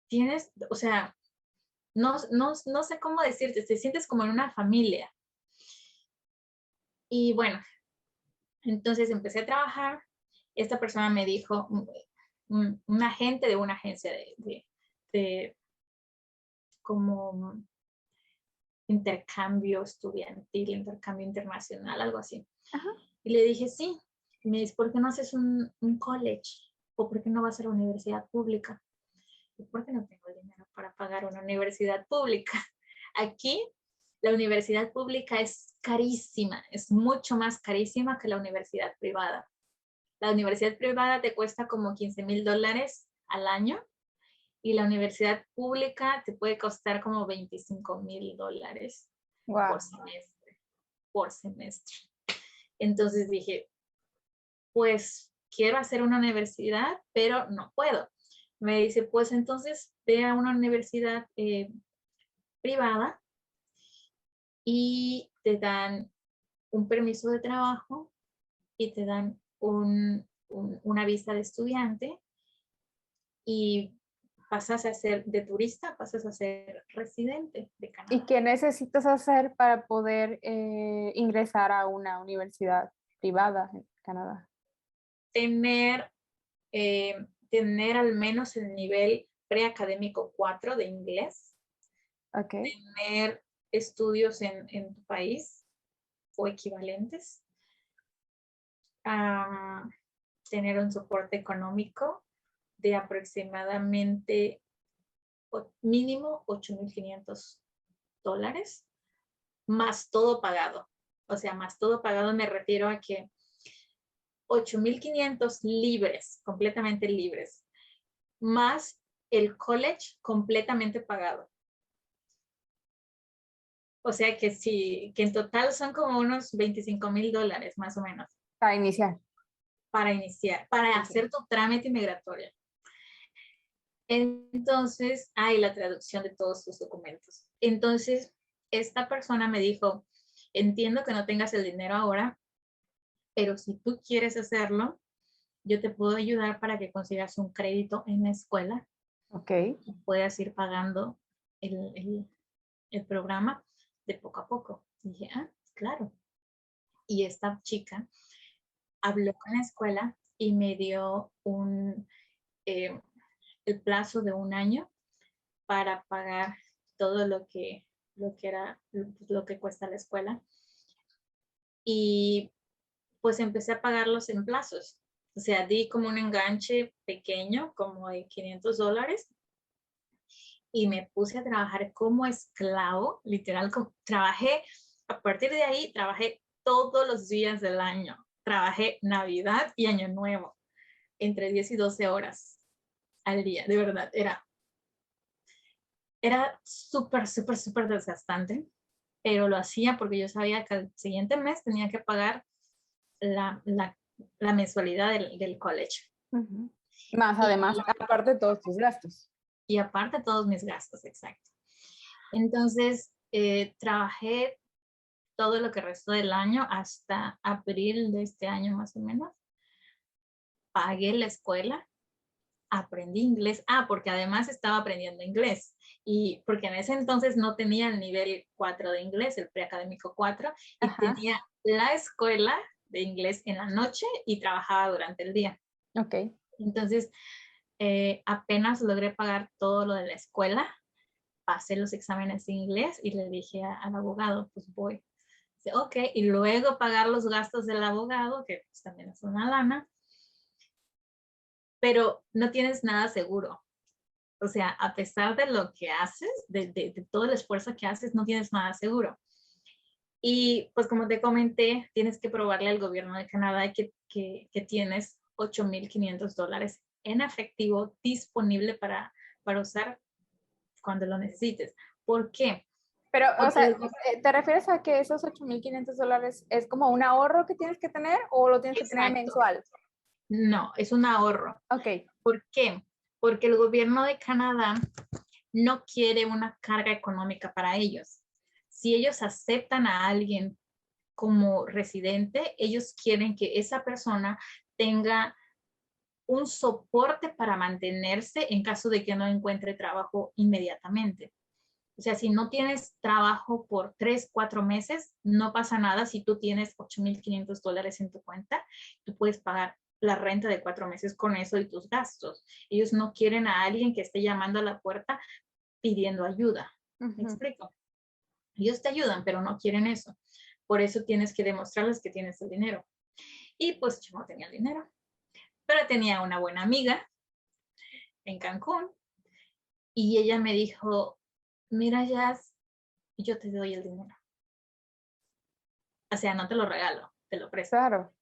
tienes, o sea, no sé cómo decirte, te sientes como en una familia. Y bueno, entonces empecé a trabajar. Esta persona me dijo, un agente de una agencia de como intercambio estudiantil, intercambio internacional, algo así. Ajá. Y le dije, sí. Y me dice, ¿por qué no haces un college? ¿O por qué no vas a la universidad pública? ¿Y por qué no tengo el dinero para pagar una universidad pública? Aquí la universidad pública es carísima, es mucho más carísima que la universidad privada. La universidad privada te cuesta como $15,000 al año y la universidad pública te puede costar como $25,000 Wow. por semestre, por semestre. Entonces dije, pues quiero hacer una universidad, pero no puedo. Me dice, pues entonces ve a una universidad privada y te dan un permiso de trabajo y te dan una visa de estudiante y pasas a ser de turista, pasas a ser residente de ¿Y Canadá. qué necesitas hacer para poder ingresar a una universidad privada en Canadá? Tener, tener al menos el nivel preacadémico 4 de inglés, Ok. tener estudios en tu país o equivalentes, um, tener un soporte económico de aproximadamente mínimo $8,500, más todo pagado. O sea, más todo pagado me refiero a que 8,500 libres, completamente libres, más el college completamente pagado. O sea que sí, que en total son como unos $25,000 más o menos Para iniciar. para iniciar, para Ok. hacer tu trámite migratorio. Entonces, hay la traducción de todos tus documentos. Entonces, esta persona me dijo, entiendo que no tengas el dinero ahora, pero si tú quieres hacerlo, yo te puedo ayudar para que consigas un crédito en la escuela Ok. y puedas ir pagando el programa de poco a poco. Y dije, ah, claro. Y esta chica habló con la escuela y me dio eh, el plazo de un año para pagar todo lo que era, lo que cuesta la escuela. Y pues empecé a pagarlos en plazos. O sea, di como un enganche pequeño, como de $500, y me puse a trabajar como esclavo, literal, trabajé, a partir de ahí, trabajé todos los días del año. Trabajé Navidad y Año Nuevo, entre 10 y 12 horas al día, de verdad, era súper, súper, súper desgastante, pero lo hacía porque yo sabía que el siguiente mes tenía que pagar la, la, la mensualidad del college. Ujú. Más Y, además, aparte de todos tus gastos. y aparte todos mis gastos, exacto. Entonces, trabajé todo lo que restó del año hasta abril de este año más o menos. Pagué la escuela, aprendí inglés. Ah, porque además estaba aprendiendo inglés. Y porque en ese entonces no tenía el nivel 4 de inglés, el preacadémico 4, y Ajá. tenía la escuela de inglés en la noche y trabajaba durante el día. Ok. Entonces, apenas logré pagar todo lo de la escuela, pasé los exámenes de inglés y le dije al abogado, pues voy. Dice, ok, y luego pagar los gastos del abogado, que pues también es una lana, pero no tienes nada seguro. O sea, a pesar de lo que haces, de todo el esfuerzo que haces, no tienes nada seguro. Y pues como te comenté, tienes que probarle al gobierno de Canadá que tienes $8,500 en efectivo disponible para usar cuando lo necesites. ¿Por qué? Pero, o Porque sea, ¿te refieres a que esos $8,500 es como un ahorro que tienes que tener o lo tienes que tener exacto, mensual? no, es un ahorro. Ok. ¿Por qué? Porque el gobierno de Canadá no quiere una carga económica para ellos. Si ellos aceptan a alguien como residente, ellos quieren que esa persona tenga un soporte para mantenerse en caso de que no encuentre trabajo inmediatamente. O sea, si no tienes trabajo por 3, 4 meses, no pasa nada si tú tienes $8,500 en tu cuenta, tú puedes pagar la renta de 4 meses con eso y tus gastos. Ellos no quieren a alguien que esté llamando a la puerta pidiendo ayuda. ¿Me explico? Ellos te ayudan, pero no quieren eso. Por eso tienes que demostrarles que tienes el dinero. Y pues yo no tenía el dinero, pero tenía una buena amiga en Cancún y ella me dijo, mira, Jazz, yo te doy el dinero. O sea, no te lo regalo, te lo presto. Claro.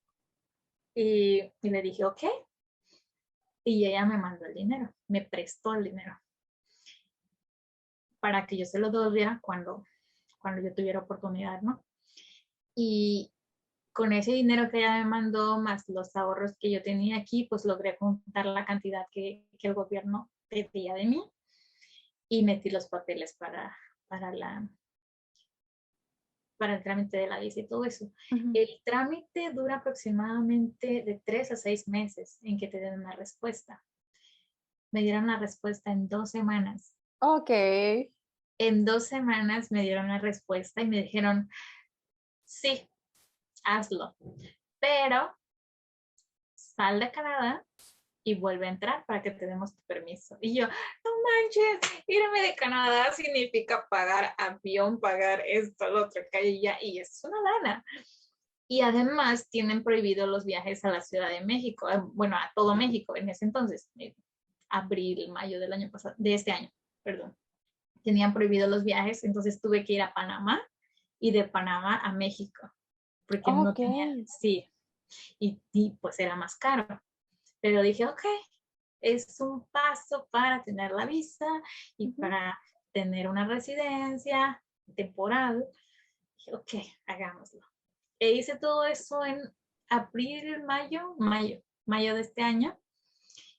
Y le dije, ok. Y ella me mandó el dinero, me prestó el dinero para que yo se lo devolviera cuando yo tuviera oportunidad, ¿no? Y con ese dinero que ella me mandó, más los ahorros que yo tenía aquí, pues logré juntar la cantidad que el gobierno pedía de mí y metí los papeles para la, para el trámite de la visa y todo eso. El trámite dura aproximadamente de 3 a 6 meses en que te den una respuesta. Me dieron la respuesta en 2 semanas. Ok. En 2 semanas me dieron la respuesta y me dijeron, sí, hazlo, pero sal de Canadá y vuelve a entrar para que te demos tu permiso. Y yo, no manches, irme de Canadá significa pagar avión, pagar esto, lo otro, que ya, y es una lana. Y además tienen prohibido los viajes a la Ciudad de México, bueno, a todo México en ese entonces, abril, mayo del año pasado, de este año, perdón. Tenían prohibido los viajes, entonces tuve que ir a Panamá y de Panamá a México, porque no Ok. tenía, sí, y pues era más caro. Pero dije, ok, es un paso para tener la visa y para tener una residencia temporal. Dije, ok, hagámoslo. E hice todo eso en abril, mayo de este año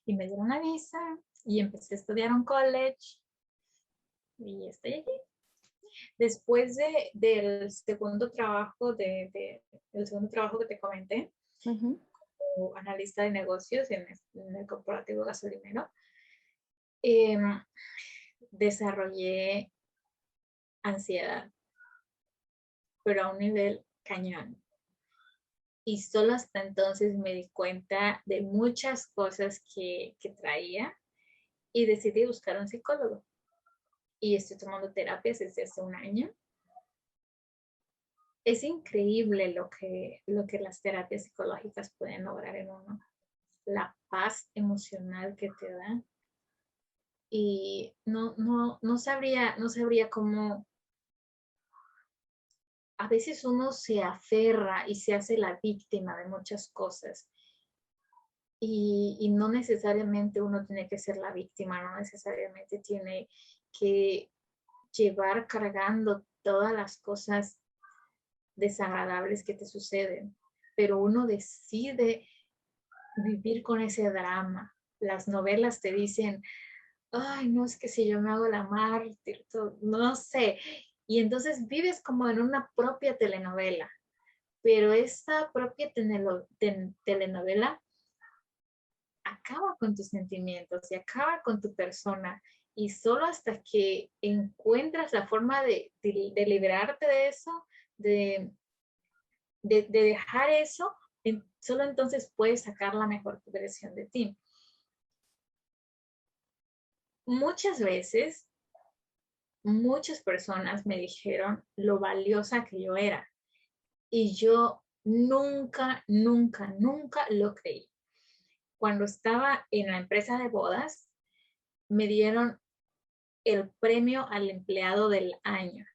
y me dieron la visa y empecé a estudiar un college y estoy aquí. Después del segundo trabajo, el segundo trabajo que te comenté, como analista de negocios en el corporativo gasolinero, eh, desarrollé ansiedad, pero a un nivel cañón. Y solo hasta entonces me di cuenta de muchas cosas que traía y decidí buscar un psicólogo. Y estoy tomando terapias desde hace un año. Es increíble lo que las terapias psicológicas pueden lograr en uno. La paz emocional que te da. Y no sabría cómo. A veces uno se aferra y se hace la víctima de muchas cosas. Y no necesariamente uno tiene que ser la víctima, no necesariamente tiene que llevar cargando todas las cosas desagradables que te suceden, pero uno decide vivir con ese drama. Las novelas te dicen, ay, no, es que si yo me hago la mártir, no sé. Y entonces vives como en una propia telenovela, pero esa propia telenovela acaba con tus sentimientos y acaba con tu persona. Y solo hasta que encuentras la forma de liberarte de eso, de dejar eso, solo entonces puedes sacar la mejor versión de ti. Muchas veces muchas personas me dijeron lo valiosa que yo era y yo nunca, nunca, nunca lo creí. Cuando estaba en la empresa de bodas, me dieron el premio al empleado del año,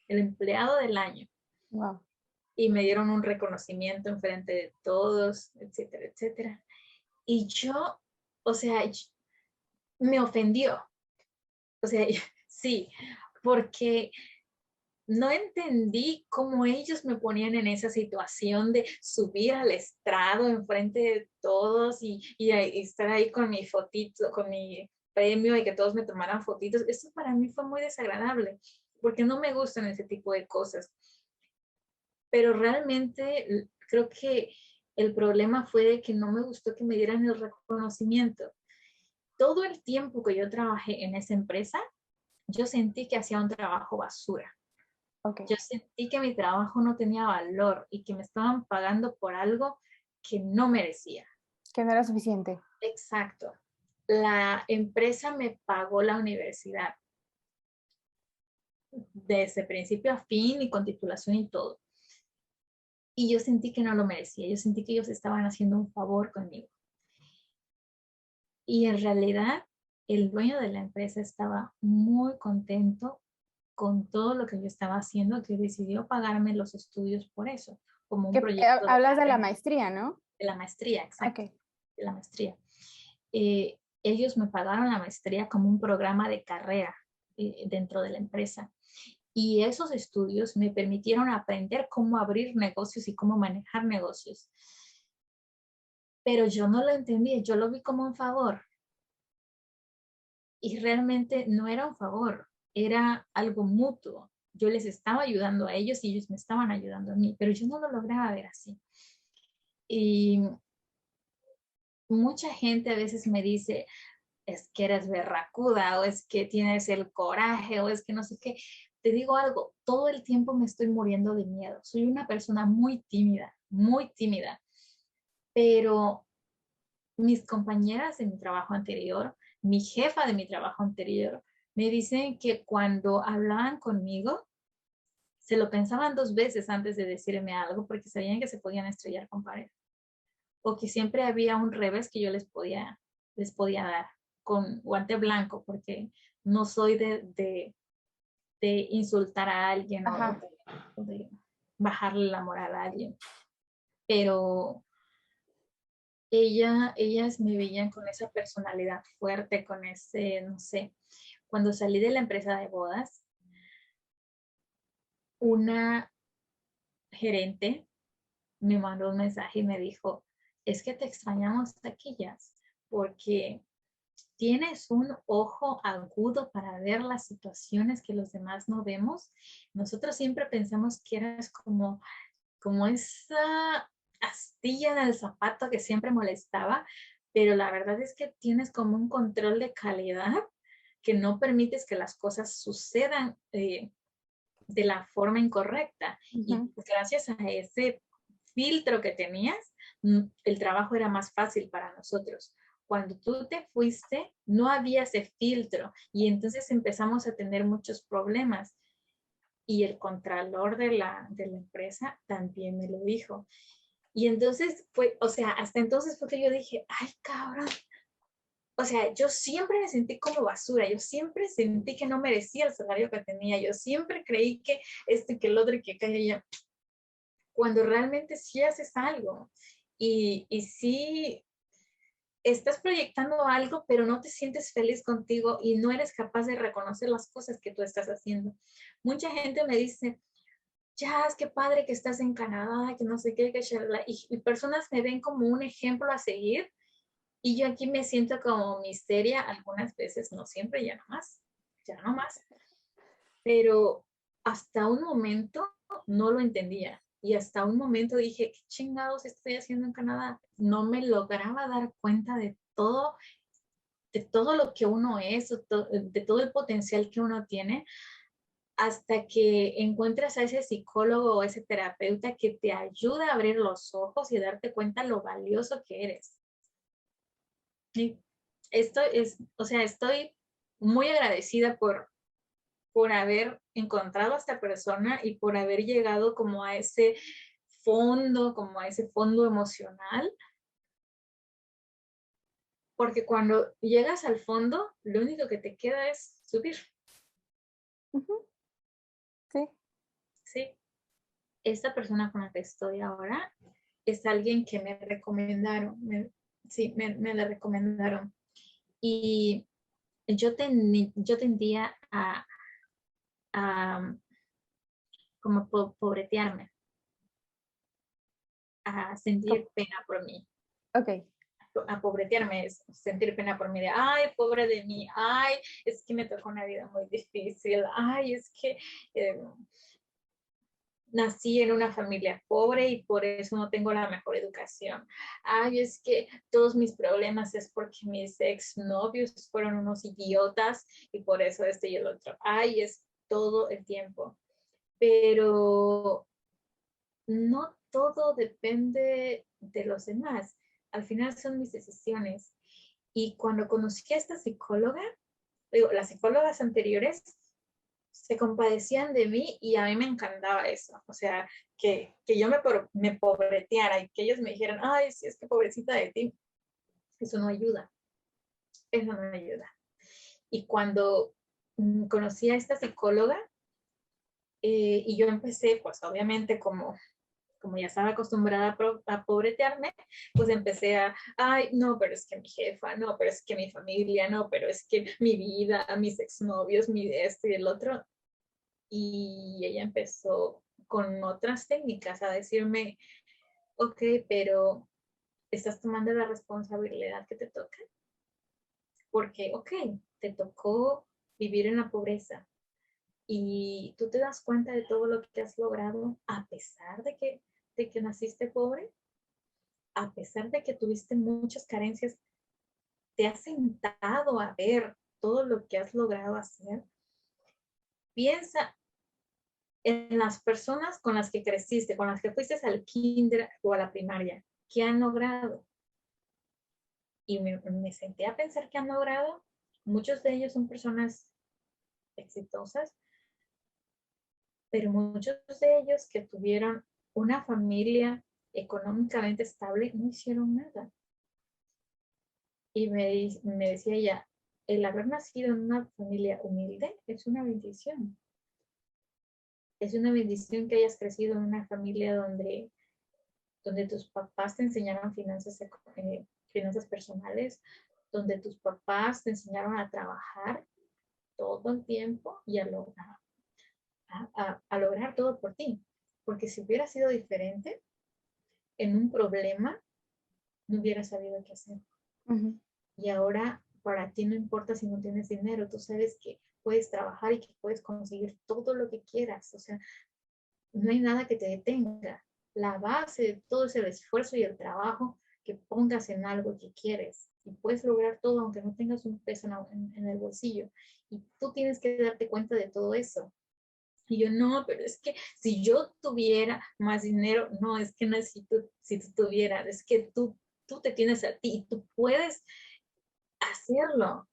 el empleado del año. Wow. Y me dieron un reconocimiento en frente de todos, etcétera, etcétera. Y yo, o sea, me ofendió. O sea, sí, porque no entendí cómo ellos me ponían en esa situación de subir al estrado en frente de todos y estar ahí con mi fotito, con mi premio y que todos me tomaran fotitos. Eso para mí fue muy desagradable, porque no me gustan ese tipo de cosas. Pero realmente creo que el problema fue de que no me gustó que me dieran el reconocimiento. Todo el tiempo que yo trabajé en esa empresa, yo sentí que hacía un trabajo basura. Ok. Yo sentí que mi trabajo no tenía valor y que me estaban pagando por algo que no merecía. Que no era suficiente. Exacto. La empresa me pagó la universidad desde principio a fin y con titulación y todo. Y yo sentí que no lo merecía. Yo sentí que ellos estaban haciendo un favor conmigo. Y en realidad, el dueño de la empresa estaba muy contento con todo lo que yo estaba haciendo, que decidió pagarme los estudios por eso, como un proyecto de Hablas de la carrera, maestría, ¿no? de la maestría, Ok. exacto, de la maestría. Ellos me pagaron la maestría como un programa de carrera dentro de la empresa. Y esos estudios me permitieron aprender cómo abrir negocios y cómo manejar negocios. Pero yo no lo entendí, yo lo vi como un favor. Y realmente no era un favor, era algo mutuo. Yo les estaba ayudando a ellos y ellos me estaban ayudando a mí, pero yo no lo lograba ver así. Y mucha gente a veces me dice, es que eres berracuda o es que tienes el coraje o es que no sé qué. Te digo algo, todo el tiempo me estoy muriendo de miedo. Soy una persona muy tímida, pero mis compañeras de mi trabajo anterior, mi jefa de mi trabajo anterior, me dicen que cuando hablaban conmigo, se lo pensaban 2 veces antes de decirme algo porque sabían que se podían estrellar con pared. O que siempre había un revés que yo les podía dar con guante blanco porque no soy de insultar a alguien Ajá. o de bajarle la moral a alguien. Pero ellas me veían con esa personalidad fuerte, con ese, no sé, cuando salí de la empresa de bodas, una gerente me mandó un mensaje y me dijo, es que te extrañamos aquí, Jazz, porque tienes un ojo agudo para ver las situaciones que los demás no vemos. Nosotros siempre pensamos que eres como esa astilla en el zapato que siempre molestaba, pero la verdad es que tienes como un control de calidad que no permites que las cosas sucedan de la forma incorrecta. Y Ujú. gracias a ese filtro que tenías, el trabajo era más fácil para nosotros. Cuando tú te fuiste, no había ese filtro y entonces empezamos a tener muchos problemas. Y el contralor de la empresa también me lo dijo. Y entonces fue, o sea, hasta entonces fue que yo dije, ay, cabrón. O sea, yo siempre me sentí como basura, yo siempre sentí que no merecía el salario que tenía, yo siempre creí que esto y que el otro y que aquello, cuando realmente sí haces algo y sí estás proyectando algo, pero no te sientes feliz contigo y no eres capaz de reconocer las cosas que tú estás haciendo. Mucha gente me dice, ya, es que padre que estás en Canadá, que no sé qué, que shalala", y personas me ven como un ejemplo a seguir y yo aquí me siento como misteria algunas veces, no siempre, ya no más, pero hasta un momento no lo entendía y hasta un momento dije, ¿qué chingados estoy haciendo en Canadá? No me lograba dar cuenta de todo lo que uno es, de todo el potencial que uno tiene, hasta que encuentras a ese psicólogo o ese terapeuta que te ayuda a abrir los ojos y darte cuenta lo valioso que eres. Y esto es, o sea, estoy muy agradecida por haber encontrado a esta persona y por haber llegado como a ese fondo emocional, porque cuando llegas al fondo, lo único que te queda es subir, Ujú. Sí. ¿sí? Esta persona con la que estoy ahora es alguien que me recomendaron, me la recomendaron. Y yo tendía a como pobretearme, a sentir pena por mí. Ok. A pobretearme es sentir pena por mí, de, ay, pobre de mí, ay, es que me tocó una vida muy difícil, ay, es que nací en una familia pobre y por eso no tengo la mejor educación. Ay, es que todos mis problemas es porque mis exnovios fueron unos idiotas y por eso este y el otro. Ay, es todo el tiempo. Pero no todo depende de los demás. Al final son mis decisiones. Y cuando conocí a esta psicóloga, digo, las psicólogas anteriores se compadecían de mí y a mí me encantaba eso. O sea, que yo me pobreteara y que ellos me dijeran, ay, sí, es que pobrecita de ti, eso no ayuda. Eso no ayuda. Y cuando conocí a esta psicóloga, y yo empecé, pues obviamente como ya estaba acostumbrada a pobretearme, pues empecé ay, no, pero es que mi jefa, no, pero es que mi familia, no, pero es que mi vida, mis exnovios, mi esto y el otro. Y ella empezó con otras técnicas a decirme, ok, pero estás tomando la responsabilidad que te toca, porque, ok, te tocó vivir en la pobreza y tú te das cuenta de todo lo que has logrado a pesar de que naciste pobre, a pesar de que tuviste muchas carencias, te has sentado a ver todo lo que has logrado hacer. Piensa en las personas con las que creciste, con las que fuiste al kinder o a la primaria, ¿qué han logrado? Y me senté a pensar qué han logrado. Muchos de ellos son personas exitosas, pero muchos de ellos que tuvieron una familia económicamente estable no hicieron nada. Y me decía ella, el haber nacido en una familia humilde es una bendición. Es una bendición que hayas crecido en una familia donde tus papás te enseñaron finanzas personales, donde tus papás te enseñaron a trabajar todo el tiempo y a lograr todo por ti. Porque si hubiera sido diferente, en un problema, no hubieras sabido qué hacer. Ujú. Y ahora para ti no importa si no tienes dinero, tú sabes que puedes trabajar y que puedes conseguir todo lo que quieras. O sea, no hay nada que te detenga. La base de todo es el esfuerzo y el trabajo que pongas en algo que quieres. Y puedes lograr todo aunque no tengas un peso en el bolsillo. Y tú tienes que darte cuenta de todo eso. Y yo, no, pero es que si yo tuviera más dinero, no, es que no es si tú tuvieras, es que tú te tienes a ti y tú puedes hacerlo.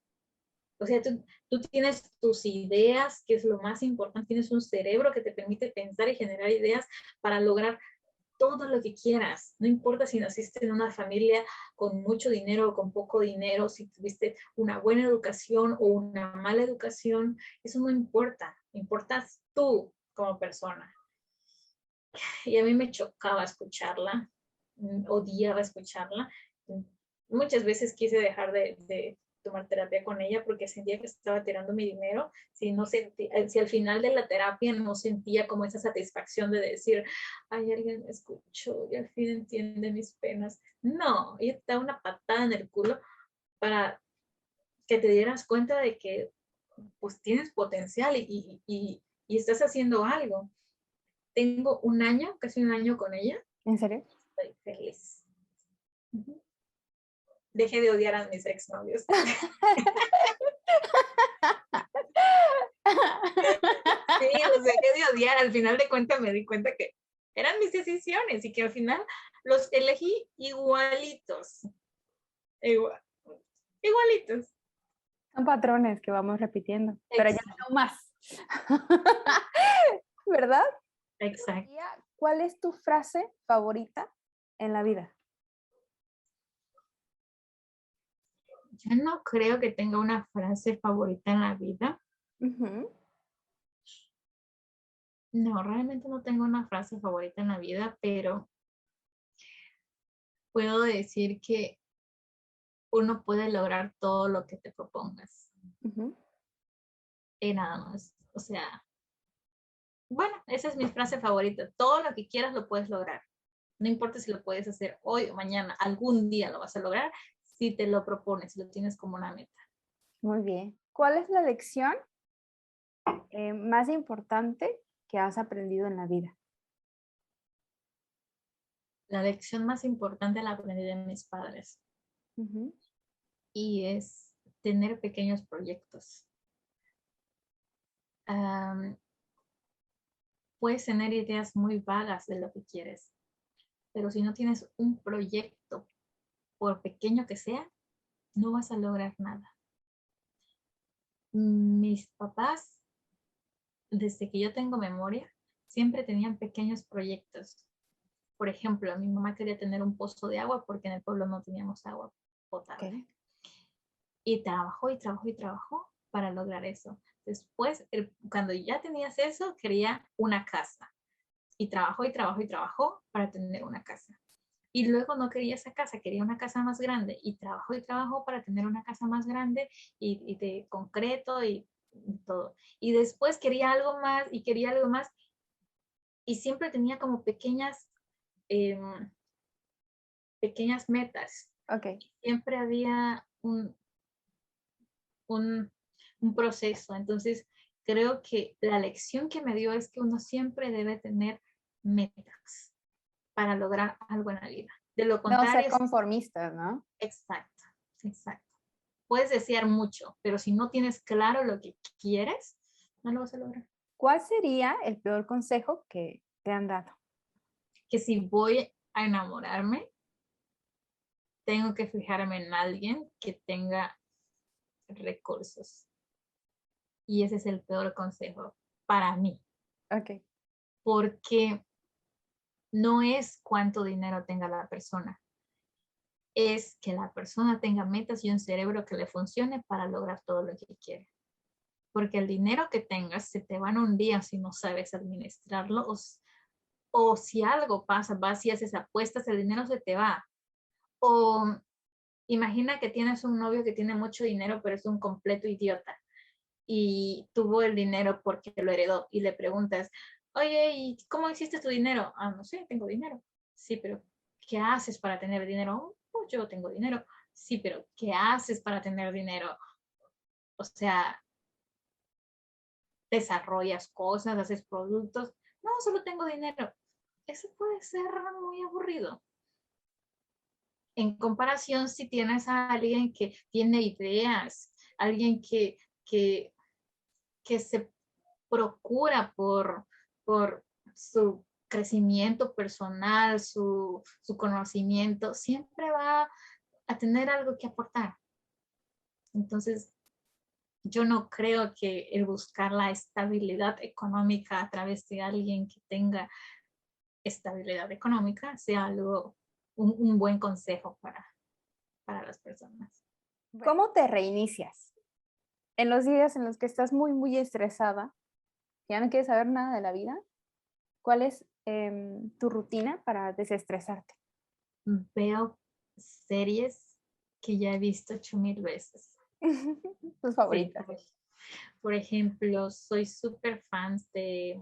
O sea, tú tienes tus ideas, que es lo más importante, tienes un cerebro que te permite pensar y generar ideas para lograr todo lo que quieras. No importa si naciste en una familia con mucho dinero o con poco dinero, si tuviste una buena educación o una mala educación, eso no importa. Importas tú como persona. Y a mí me chocaba escucharla, odiaba escucharla. Muchas veces quise dejar de tomar terapia con ella porque sentía que estaba tirando mi dinero, si al final de la terapia no sentía como esa satisfacción de decir, ay, alguien me escuchó y al fin entiende mis penas. No, ella te da una patada en el culo para que te dieras cuenta de que pues tienes potencial y estás haciendo algo. Tengo un año, casi un año con ella. ¿En serio? Estoy feliz. Dejé de odiar a mis exnovios. Sí, los dejé de odiar. Al final de cuentas me di cuenta que eran mis decisiones y que al final los elegí igualitos. Igualitos. Son patrones que vamos repitiendo, pero ya Exacto. no más. ¿Verdad? Exacto. ¿Cuál es tu frase favorita en la vida? Yo no creo que tenga una frase favorita en la vida. Ujú. No, realmente no tengo una frase favorita en la vida, pero puedo decir que uno puede lograr todo lo que te propongas. Ujú. Y nada más. O sea, bueno, esa es mi frase favorita. Todo lo que quieras lo puedes lograr. No importa si lo puedes hacer hoy o mañana, algún día lo vas a lograr si te lo propones, si lo tienes como una meta. Muy bien. ¿Cuál es la lección más importante que has aprendido en la vida? La lección más importante la aprendí de mis padres Ujú. y es tener pequeños proyectos. Am, puedes tener ideas muy vagas de lo que quieres, pero si no tienes un proyecto, por pequeño que sea, no vas a lograr nada. Mis papás, desde que yo tengo memoria, siempre tenían pequeños proyectos. Por ejemplo, mi mamá quería tener un pozo de agua porque en el pueblo no teníamos agua potable. Ok. Y trabajó y trabajó y trabajó para lograr eso. Después, cuando ya tenías eso, quería una casa. Y trabajó y trabajó y trabajó para tener una casa. Y luego no quería esa casa, quería una casa más grande. Y trabajó para tener una casa más grande y de concreto y todo. Y después quería algo más y quería algo más. Y siempre tenía como eh, pequeñas metas. Ok. Siempre había un, un proceso. Entonces, creo que la lección que me dio es que uno siempre debe tener metas para lograr algo en la vida. De lo No ser contrario, conformistas, ¿no? exacto, exacto. Puedes desear mucho, pero si no tienes claro lo que quieres, no lo vas a lograr. ¿Cuál sería el peor consejo que te han dado? Que si voy a enamorarme, tengo que fijarme en alguien que tenga recursos. Y ese es el peor consejo para mí, Ok. porque no es cuánto dinero tenga la persona, es que la persona tenga metas y un cerebro que le funcione para lograr todo lo que quiere. Porque el dinero que tengas se te va en un día si no sabes administrarlo o si algo pasa, vas y haces apuestas, el dinero se te va. O imagina que tienes un novio que tiene mucho dinero, pero es un completo idiota y tuvo el dinero porque lo heredó y le preguntas, oye, ¿y cómo hiciste tu dinero? Ah, no sé, tengo dinero. Sí, pero ¿qué haces para tener dinero? Oh, yo tengo dinero. Sí, pero ¿qué haces para tener dinero? O sea, desarrollas cosas, haces productos. No, solo tengo dinero. Eso puede ser muy aburrido. En comparación, si tienes a alguien que tiene ideas, alguien que, que se procura por su crecimiento personal, su conocimiento, siempre va a tener algo que aportar. Entonces, yo no creo que el buscar la estabilidad económica a través de alguien que tenga estabilidad económica sea algo, un buen consejo para las personas. ¿Cómo te reinicias? En los días en los que estás muy, muy estresada, que ya no quieres saber nada de la vida, ¿cuál es tu rutina para desestresarte? Veo series que ya he visto 8,000 veces. Tus Sí, favoritas. por ejemplo, soy súper fan de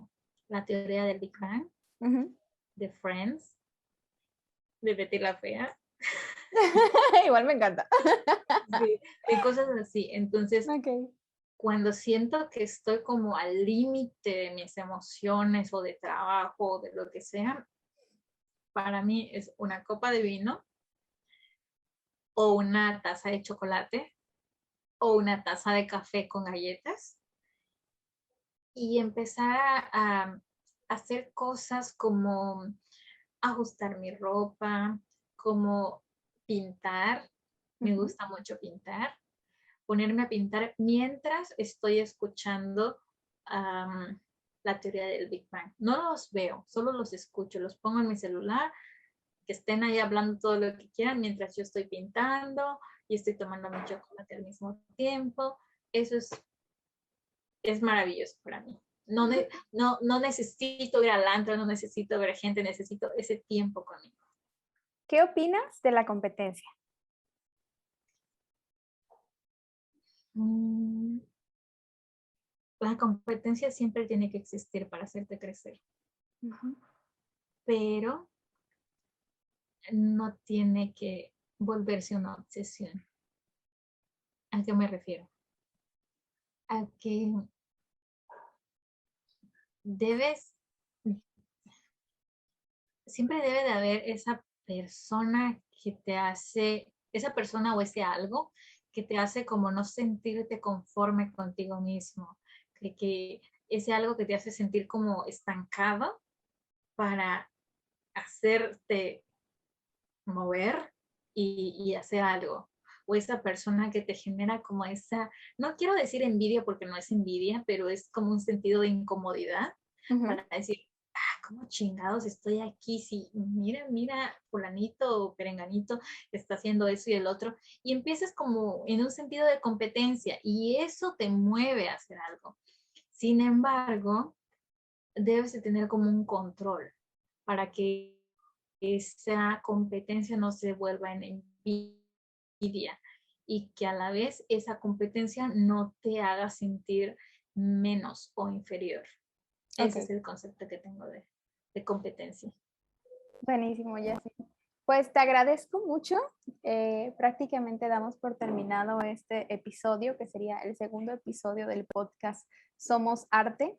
la teoría del Big Bang, Ujú. de Friends, de Betty la Fea, Igual me encanta. de cosas así. Entonces, Ok. cuando siento que estoy como al límite de mis emociones o de trabajo o de lo que sea, para mí es una copa de vino o una taza de chocolate o una taza de café con galletas y empezar a hacer cosas como ajustar mi ropa, como pintar. Me Ujú. gusta mucho pintar. Ponerme a pintar mientras estoy escuchando la teoría del Big Bang. No los veo, solo los escucho, los pongo en mi celular, que estén ahí hablando todo lo que quieran mientras yo estoy pintando y estoy tomando mi chocolate al mismo tiempo. Eso es maravilloso para mí. No necesito ir al antro, no necesito ver gente, necesito ese tiempo conmigo. ¿Qué opinas de la competencia? La competencia siempre tiene que existir para hacerte crecer, pero no tiene que volverse una obsesión. ¿A qué me refiero? A que siempre debe de haber esa persona que te hace, esa persona o ese algo que te hace como no sentirte conforme contigo mismo, que ese algo que te hace sentir como estancado para hacerte mover y hacer algo. O esa persona que te genera como esa, no quiero decir envidia porque no es envidia, pero es como un sentido de incomodidad para decir, ¿cómo chingados estoy aquí? Si mira, fulanito o perenganito está haciendo eso y el otro. Y empiezas como en un sentido de competencia y eso te mueve a hacer algo. Sin embargo, debes de tener como un control para que esa competencia no se vuelva en envidia y que a la vez esa competencia no te haga sentir menos o inferior. Ese es el concepto que tengo de competencia. Buenísimo, Jessie. Pues te agradezco mucho. Prácticamente damos por terminado este episodio, que sería el segundo episodio del podcast Somos Arte.